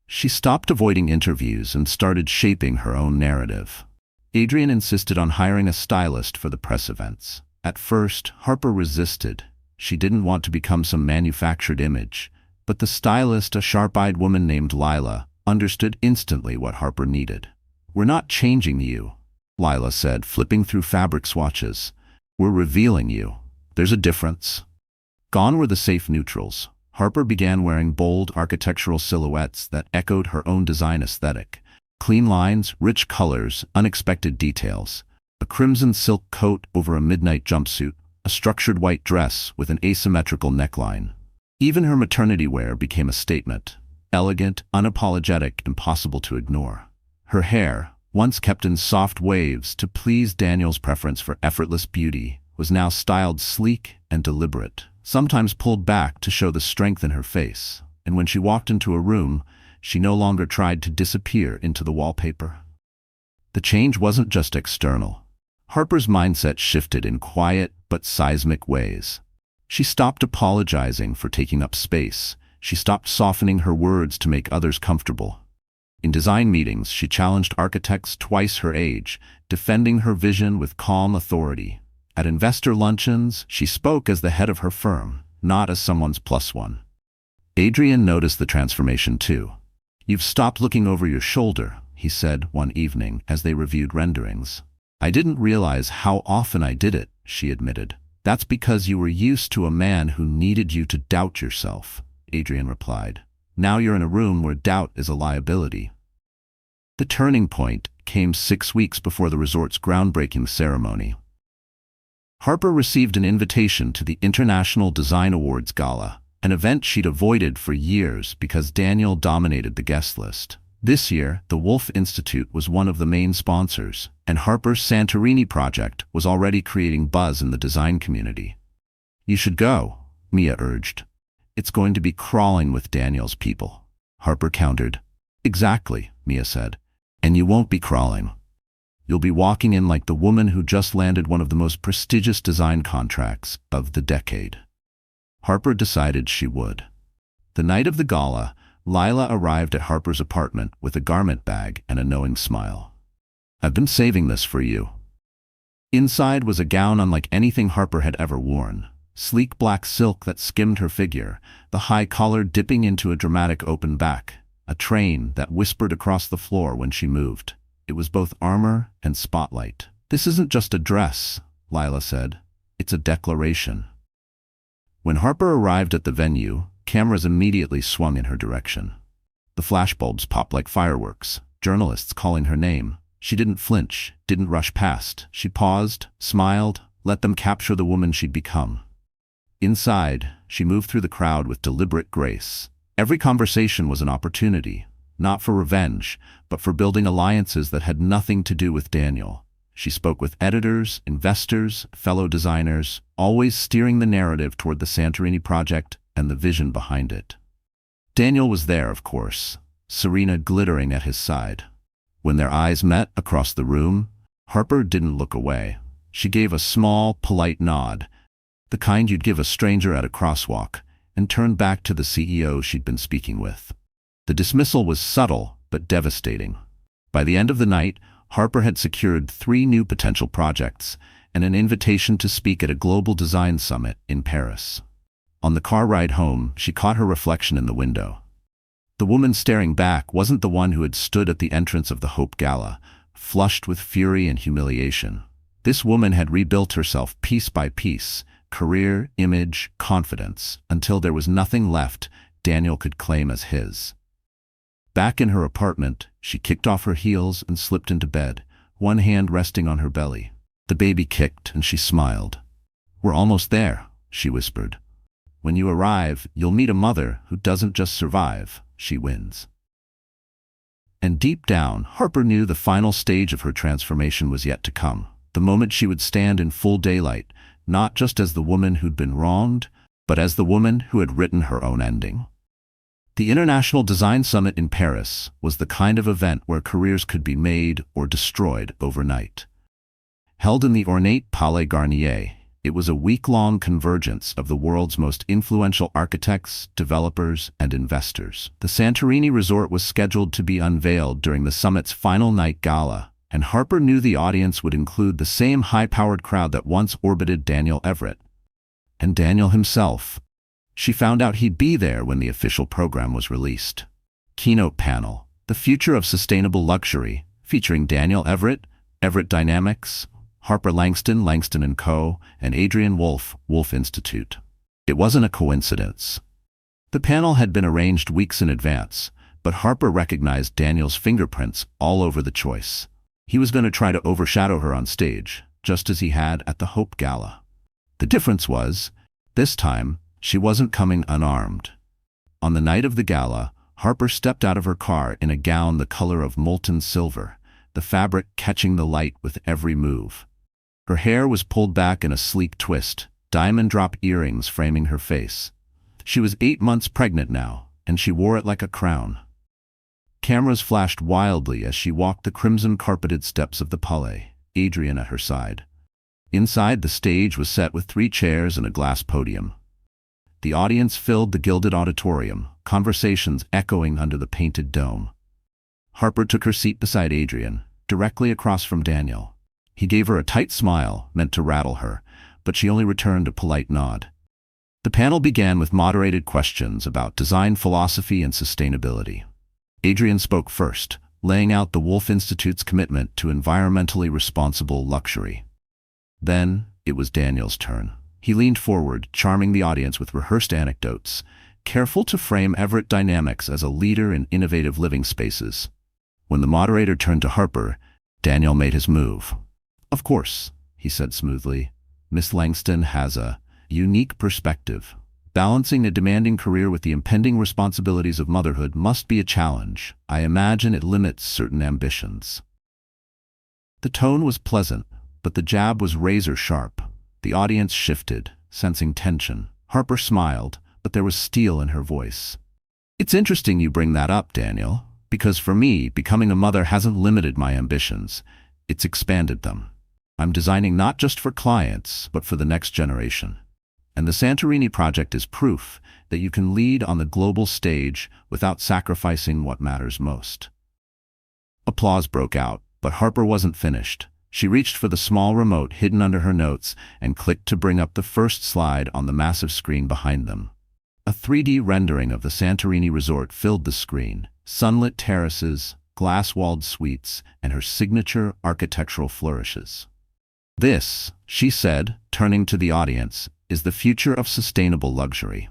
She stopped avoiding interviews and started shaping her own narrative. Adrian insisted on hiring a stylist for the press events. At first, Harper resisted. She didn't want to become some manufactured image. But the stylist, a sharp-eyed woman named Lila, understood instantly what Harper needed. "We're not changing you," Lila said, flipping through fabric swatches. "We're revealing you. There's a difference." Gone were the safe neutrals. Harper began wearing bold architectural silhouettes that echoed her own design aesthetic. Clean lines, rich colors, unexpected details. A crimson silk coat over a midnight jumpsuit, a structured white dress with an asymmetrical neckline. Even her maternity wear became a statement. Elegant, unapologetic, impossible to ignore. Her hair, once kept in soft waves to please Daniel's preference for effortless beauty, was now styled sleek and deliberate, sometimes pulled back to show the strength in her face. And when she walked into a room, she no longer tried to disappear into the wallpaper. The change wasn't just external. Harper's mindset shifted in quiet but seismic ways. She stopped apologizing for taking up space. She stopped softening her words to make others comfortable. In design meetings, she challenged architects twice her age, defending her vision with calm authority. At investor luncheons, she spoke as the head of her firm, not as someone's plus one. Adrian noticed the transformation too. "You've stopped looking over your shoulder," he said one evening as they reviewed renderings. "I didn't realize how often I did it," she admitted. "That's because you were used to a man who needed you to doubt yourself," Adrian replied. "Now you're in a room where doubt is a liability." The turning point came 6 weeks before the resort's groundbreaking ceremony. Harper received an invitation to the International Design Awards Gala, an event she'd avoided for years because Daniel dominated the guest list. This year, the Wolf Institute was one of the main sponsors, and Harper's Santorini project was already creating buzz in the design community. "You should go," Mia urged. "It's going to be crawling with Daniel's people," Harper countered. "Exactly," Mia said. "And you won't be crawling. You'll be walking in like the woman who just landed one of the most prestigious design contracts of the decade." Harper decided she would. The night of the gala, Lila arrived at Harper's apartment with a garment bag and a knowing smile. "I've been saving this for you." Inside was a gown unlike anything Harper had ever worn. Sleek black silk that skimmed her figure, the high collar dipping into a dramatic open back, a train that whispered across the floor when she moved. It was both armor and spotlight. "This isn't just a dress," Lila said. "It's a declaration." When Harper arrived at the venue, cameras immediately swung in her direction. The flashbulbs popped like fireworks, journalists calling her name. She didn't flinch, didn't rush past. She paused, smiled, let them capture the woman she'd become. Inside, she moved through the crowd with deliberate grace. Every conversation was an opportunity, not for revenge, but for building alliances that had nothing to do with Daniel. She spoke with editors, investors, fellow designers, always steering the narrative toward the Santorini project and the vision behind it. Daniel was there, of course, Serena glittering at his side. When their eyes met across the room, Harper didn't look away. She gave a small, polite nod, the kind you'd give a stranger at a crosswalk, and turned back to the CEO she'd been speaking with. The dismissal was subtle but devastating. By the end of the night, Harper had secured 3 new potential projects and an invitation to speak at a global design summit in Paris. On the car ride home, she caught her reflection in the window. The woman staring back wasn't the one who had stood at the entrance of the Hope Gala, flushed with fury and humiliation. This woman had rebuilt herself piece by piece, career, image, confidence, until there was nothing left Daniel could claim as his. Back in her apartment, she kicked off her heels and slipped into bed, one hand resting on her belly. The baby kicked and she smiled. "We're almost there," she whispered. When you arrive, you'll meet a mother who doesn't just survive, she wins. And deep down, Harper knew the final stage of her transformation was yet to come. The moment she would stand in full daylight, not just as the woman who'd been wronged, but as the woman who had written her own ending. The International Design Summit in Paris was the kind of event where careers could be made or destroyed overnight. Held in the ornate Palais Garnier, it was a week-long convergence of the world's most influential architects, developers, and investors. The Santorini resort was scheduled to be unveiled during the summit's final night gala, and Harper knew the audience would include the same high-powered crowd that once orbited Daniel Everett. And Daniel himself. She found out he'd be there when the official program was released. Keynote panel, The Future of Sustainable Luxury, featuring Daniel Everett, Everett Dynamics, Harper Langston, Langston & Co., and Adrian Wolf, Wolf Institute. It wasn't a coincidence. The panel had been arranged weeks in advance, but Harper recognized Daniel's fingerprints all over the choice. He was going to try to overshadow her on stage, just as he had at the Hope Gala. The difference was, this time, she wasn't coming unarmed. On the night of the gala, Harper stepped out of her car in a gown the color of molten silver, the fabric catching the light with every move. Her hair was pulled back in a sleek twist, diamond drop earrings framing her face. She was 8 months pregnant now, and she wore it like a crown. Cameras flashed wildly as she walked the crimson-carpeted steps of the Palais, Adrian at her side. Inside, the stage was set with 3 chairs and a glass podium. The audience filled the gilded auditorium, conversations echoing under the painted dome. Harper took her seat beside Adrian, directly across from Daniel. He gave her a tight smile, meant to rattle her, but she only returned a polite nod. The panel began with moderated questions about design philosophy and sustainability. Adrian spoke first, laying out the Wolf Institute's commitment to environmentally responsible luxury. Then, it was Daniel's turn. He leaned forward, charming the audience with rehearsed anecdotes, careful to frame Everett Dynamics as a leader in innovative living spaces. When the moderator turned to Harper, Daniel made his move. "Of course," he said smoothly, "Miss Langston has a unique perspective. Balancing a demanding career with the impending responsibilities of motherhood must be a challenge. I imagine it limits certain ambitions." The tone was pleasant, but the jab was razor-sharp. The audience shifted, sensing tension. Harper smiled, but there was steel in her voice. "It's interesting you bring that up, Daniel, because for me, becoming a mother hasn't limited my ambitions. It's expanded them. I'm designing not just for clients, but for the next generation. And the Santorini project is proof that you can lead on the global stage without sacrificing what matters most." Applause broke out, but Harper wasn't finished. She reached for the small remote hidden under her notes and clicked to bring up the first slide on the massive screen behind them. A 3D rendering of the Santorini resort filled the screen. Sunlit terraces, glass-walled suites, and her signature architectural flourishes. "This," she said, turning to the audience, "is the future of sustainable luxury.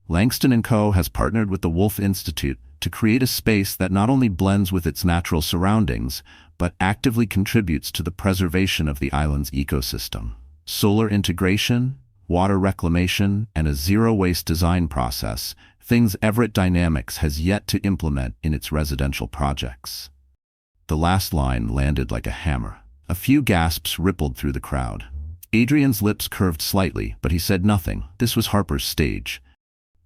Langston & Co. has partnered with the Wolf Institute to create a space that not only blends with its natural surroundings, but actively contributes to the preservation of the island's ecosystem. Solar integration, water reclamation, and a zero-waste design process, things Everett Dynamics has yet to implement in its residential projects." The last line landed like a hammer. A few gasps rippled through the crowd. Adrian's lips curved slightly, but he said nothing. This was Harper's stage.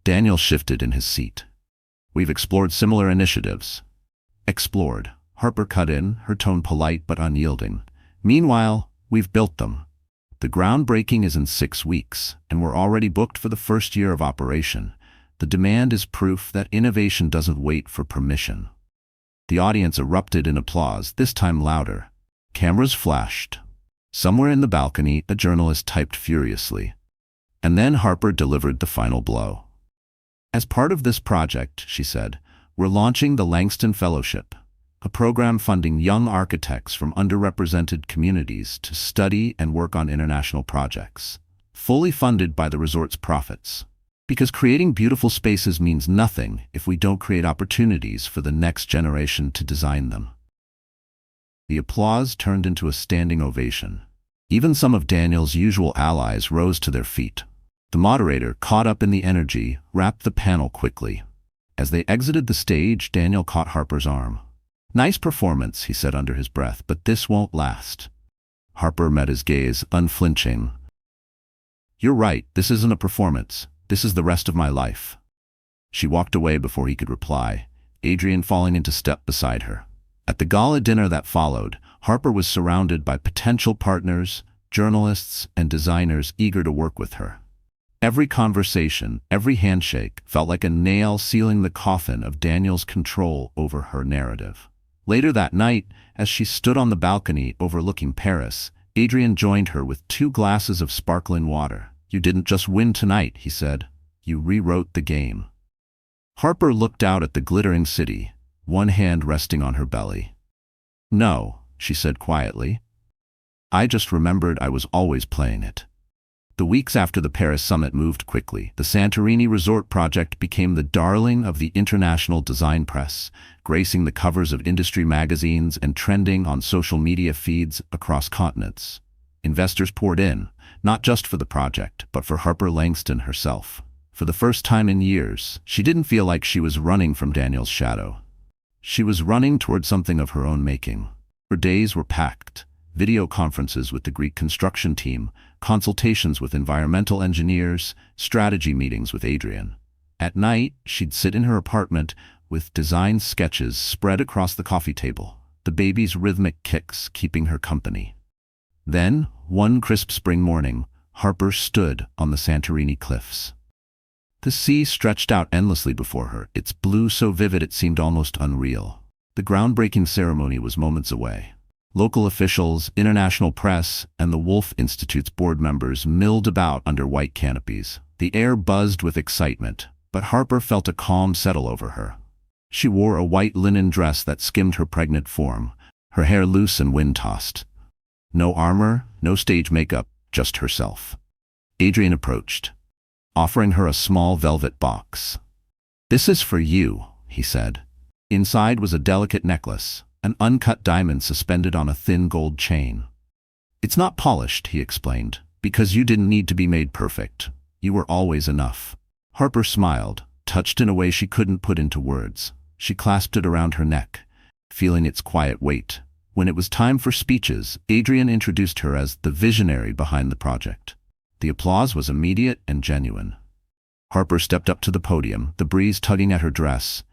Daniel shifted in his seat. "We've explored similar initiatives." "Explored," Harper cut in, her tone polite but unyielding. "Meanwhile, we've built them. The groundbreaking is in 6 weeks, and we're already booked for the first year of operation. The demand is proof that innovation doesn't wait for permission." The audience erupted in applause, this time louder. Cameras flashed. Somewhere in the balcony, a journalist typed furiously. And then Harper delivered the final blow. "As part of this project," she said, "we're launching the Langston Fellowship, a program funding young architects from underrepresented communities to study and work on international projects, fully funded by the resort's profits. Because creating beautiful spaces means nothing if we don't create opportunities for the next generation to design them." The applause turned into a standing ovation. Even some of Daniel's usual allies rose to their feet. The moderator, caught up in the energy, wrapped the panel quickly. As they exited the stage, Daniel caught Harper's arm. "Nice performance," he said under his breath, "but this won't last." Harper met his gaze, unflinching. "You're right, this isn't a performance. This is the rest of my life." She walked away before he could reply, Adrian falling into step beside her. At the gala dinner that followed, Harper was surrounded by potential partners, journalists, and designers eager to work with her. Every conversation, every handshake felt like a nail sealing the coffin of Daniel's control over her narrative. Later that night, as she stood on the balcony overlooking Paris, Adrian joined her with 2 glasses of sparkling water. "You didn't just win tonight," he said. "You rewrote the game." Harper looked out at the glittering city, one hand resting on her belly. "No," she said quietly. "I just remembered I was always playing it." The weeks after the Paris summit moved quickly. The Santorini resort project became the darling of the international design press, gracing the covers of industry magazines and trending on social media feeds across continents. Investors poured in, not just for the project, but for Harper Langston herself. For the first time in years, she didn't feel like she was running from Daniel's shadow. She was running toward something of her own making. Her days were packed. Video conferences with the Greek construction team, consultations with environmental engineers, strategy meetings with Adrian. At night, she'd sit in her apartment with design sketches spread across the coffee table, the baby's rhythmic kicks keeping her company. Then, one crisp spring morning, Harper stood on the Santorini cliffs. The sea stretched out endlessly before her, its blue so vivid it seemed almost unreal. The groundbreaking ceremony was moments away. Local officials, international press, and the Wolf Institute's board members milled about under white canopies. The air buzzed with excitement, but Harper felt a calm settle over her. She wore a white linen dress that skimmed her pregnant form, her hair loose and wind-tossed. No armor, no stage makeup, just herself. Adrian approached, offering her a small velvet box. "This is for you," he said. Inside was a delicate necklace, an uncut diamond suspended on a thin gold chain. "It's not polished," he explained, "because you didn't need to be made perfect. You were always enough." Harper smiled, touched in a way she couldn't put into words. She clasped it around her neck, feeling its quiet weight. When it was time for speeches, Adrian introduced her as the visionary behind the project. The applause was immediate and genuine. Harper stepped up to the podium, the breeze tugging at her dress.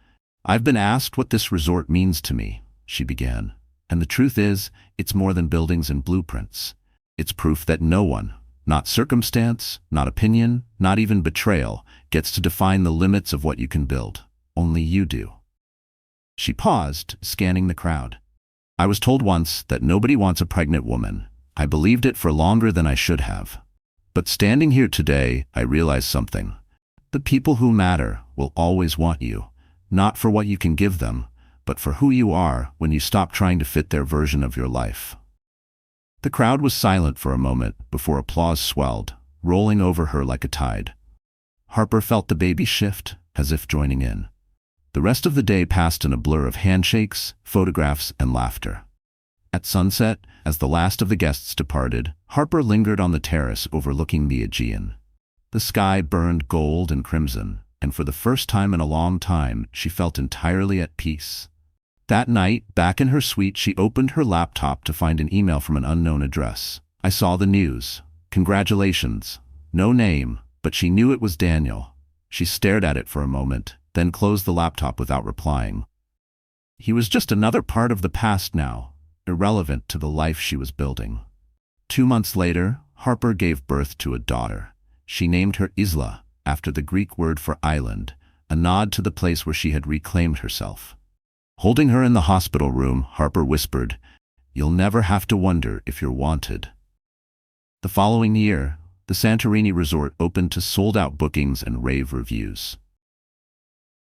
"I've been asked what this resort means to me," she began. "And the truth is, it's more than buildings and blueprints. It's proof that no one, not circumstance, not opinion, not even betrayal, gets to define the limits of what you can build. Only you do." She paused, scanning the crowd. "I was told once that nobody wants a pregnant woman. I believed it for longer than I should have. But standing here today, I realize something. The people who matter will always want you, not for what you can give them, but for who you are when you stop trying to fit their version of your life." The crowd was silent for a moment before applause swelled, rolling over her like a tide. Harper felt the baby shift, as if joining in. The rest of the day passed in a blur of handshakes, photographs, and laughter. At sunset, as the last of the guests departed, Harper lingered on the terrace overlooking the Aegean. The sky burned gold and crimson, and for the first time in a long time, she felt entirely at peace. That night, back in her suite, she opened her laptop to find an email from an unknown address. "I saw the news. Congratulations." No name, but she knew it was Daniel. She stared at it for a moment, then closed the laptop without replying. He was just another part of the past now, irrelevant to the life she was building. 2 months later, Harper gave birth to a daughter. She named her Isla, after the Greek word for island, a nod to the place where she had reclaimed herself. Holding her in the hospital room, Harper whispered, "You'll never have to wonder if you're wanted." The following year, the Santorini resort opened to sold-out bookings and rave reviews.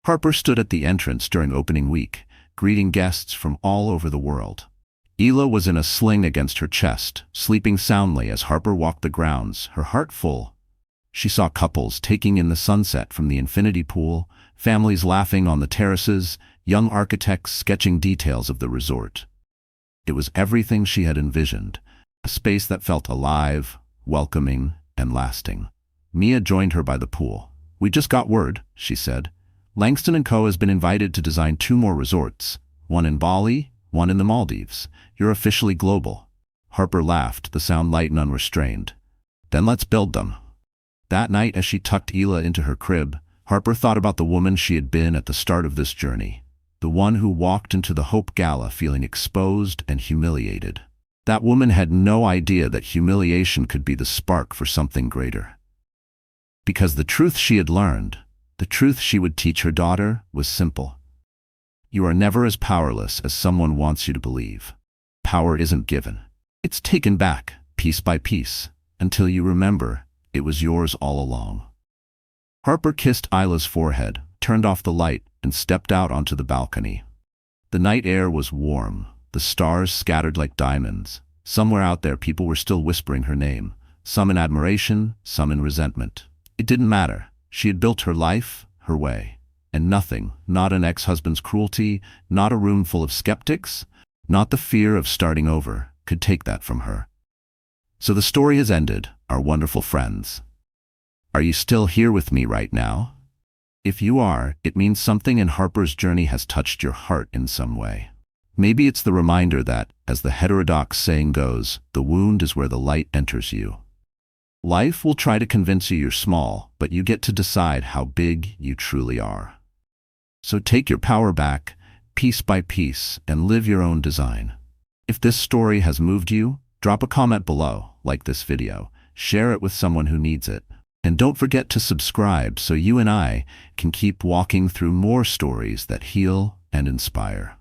Harper stood at the entrance during opening week, greeting guests from all over the world. Ela was in a sling against her chest, sleeping soundly as Harper walked the grounds, her heart full. She saw couples taking in the sunset from the infinity pool, families laughing on the terraces, young architects sketching details of the resort. It was everything she had envisioned, a space that felt alive, welcoming, and lasting. Mia joined her by the pool. "We just got word," she said. "Langston & Co. has been invited to design 2 more resorts, one in Bali, one in the Maldives. You're officially global." Harper laughed, the sound light and unrestrained. "Then let's build them." That night, as she tucked Ela into her crib, Harper thought about the woman she had been at the start of this journey. The one who walked into the Hope Gala feeling exposed and humiliated. That woman had no idea that humiliation could be the spark for something greater. Because the truth she had learned, the truth she would teach her daughter, was simple. You are never as powerless as someone wants you to believe. Power isn't given. It's taken back, piece by piece, until you remember it was yours all along. Harper kissed Isla's forehead, turned off the light, and stepped out onto the balcony. The night air was warm, the stars scattered like diamonds. Somewhere out there people were still whispering her name, some in admiration, some in resentment. It didn't matter. She had built her life, her way. And nothing, not an ex-husband's cruelty, not a room full of skeptics, not the fear of starting over, could take that from her. So the story has ended, our wonderful friends. Are you still here with me right now? If you are, it means something in Harper's journey has touched your heart in some way. Maybe it's the reminder that, as the heterodox saying goes, the wound is where the light enters you. Life will try to convince you you're small, but you get to decide how big you truly are. So take your power back, piece by piece, and live your own design. If this story has moved you, drop a comment below, like this video, share it with someone who needs it. And don't forget to subscribe so you and I can keep walking through more stories that heal and inspire.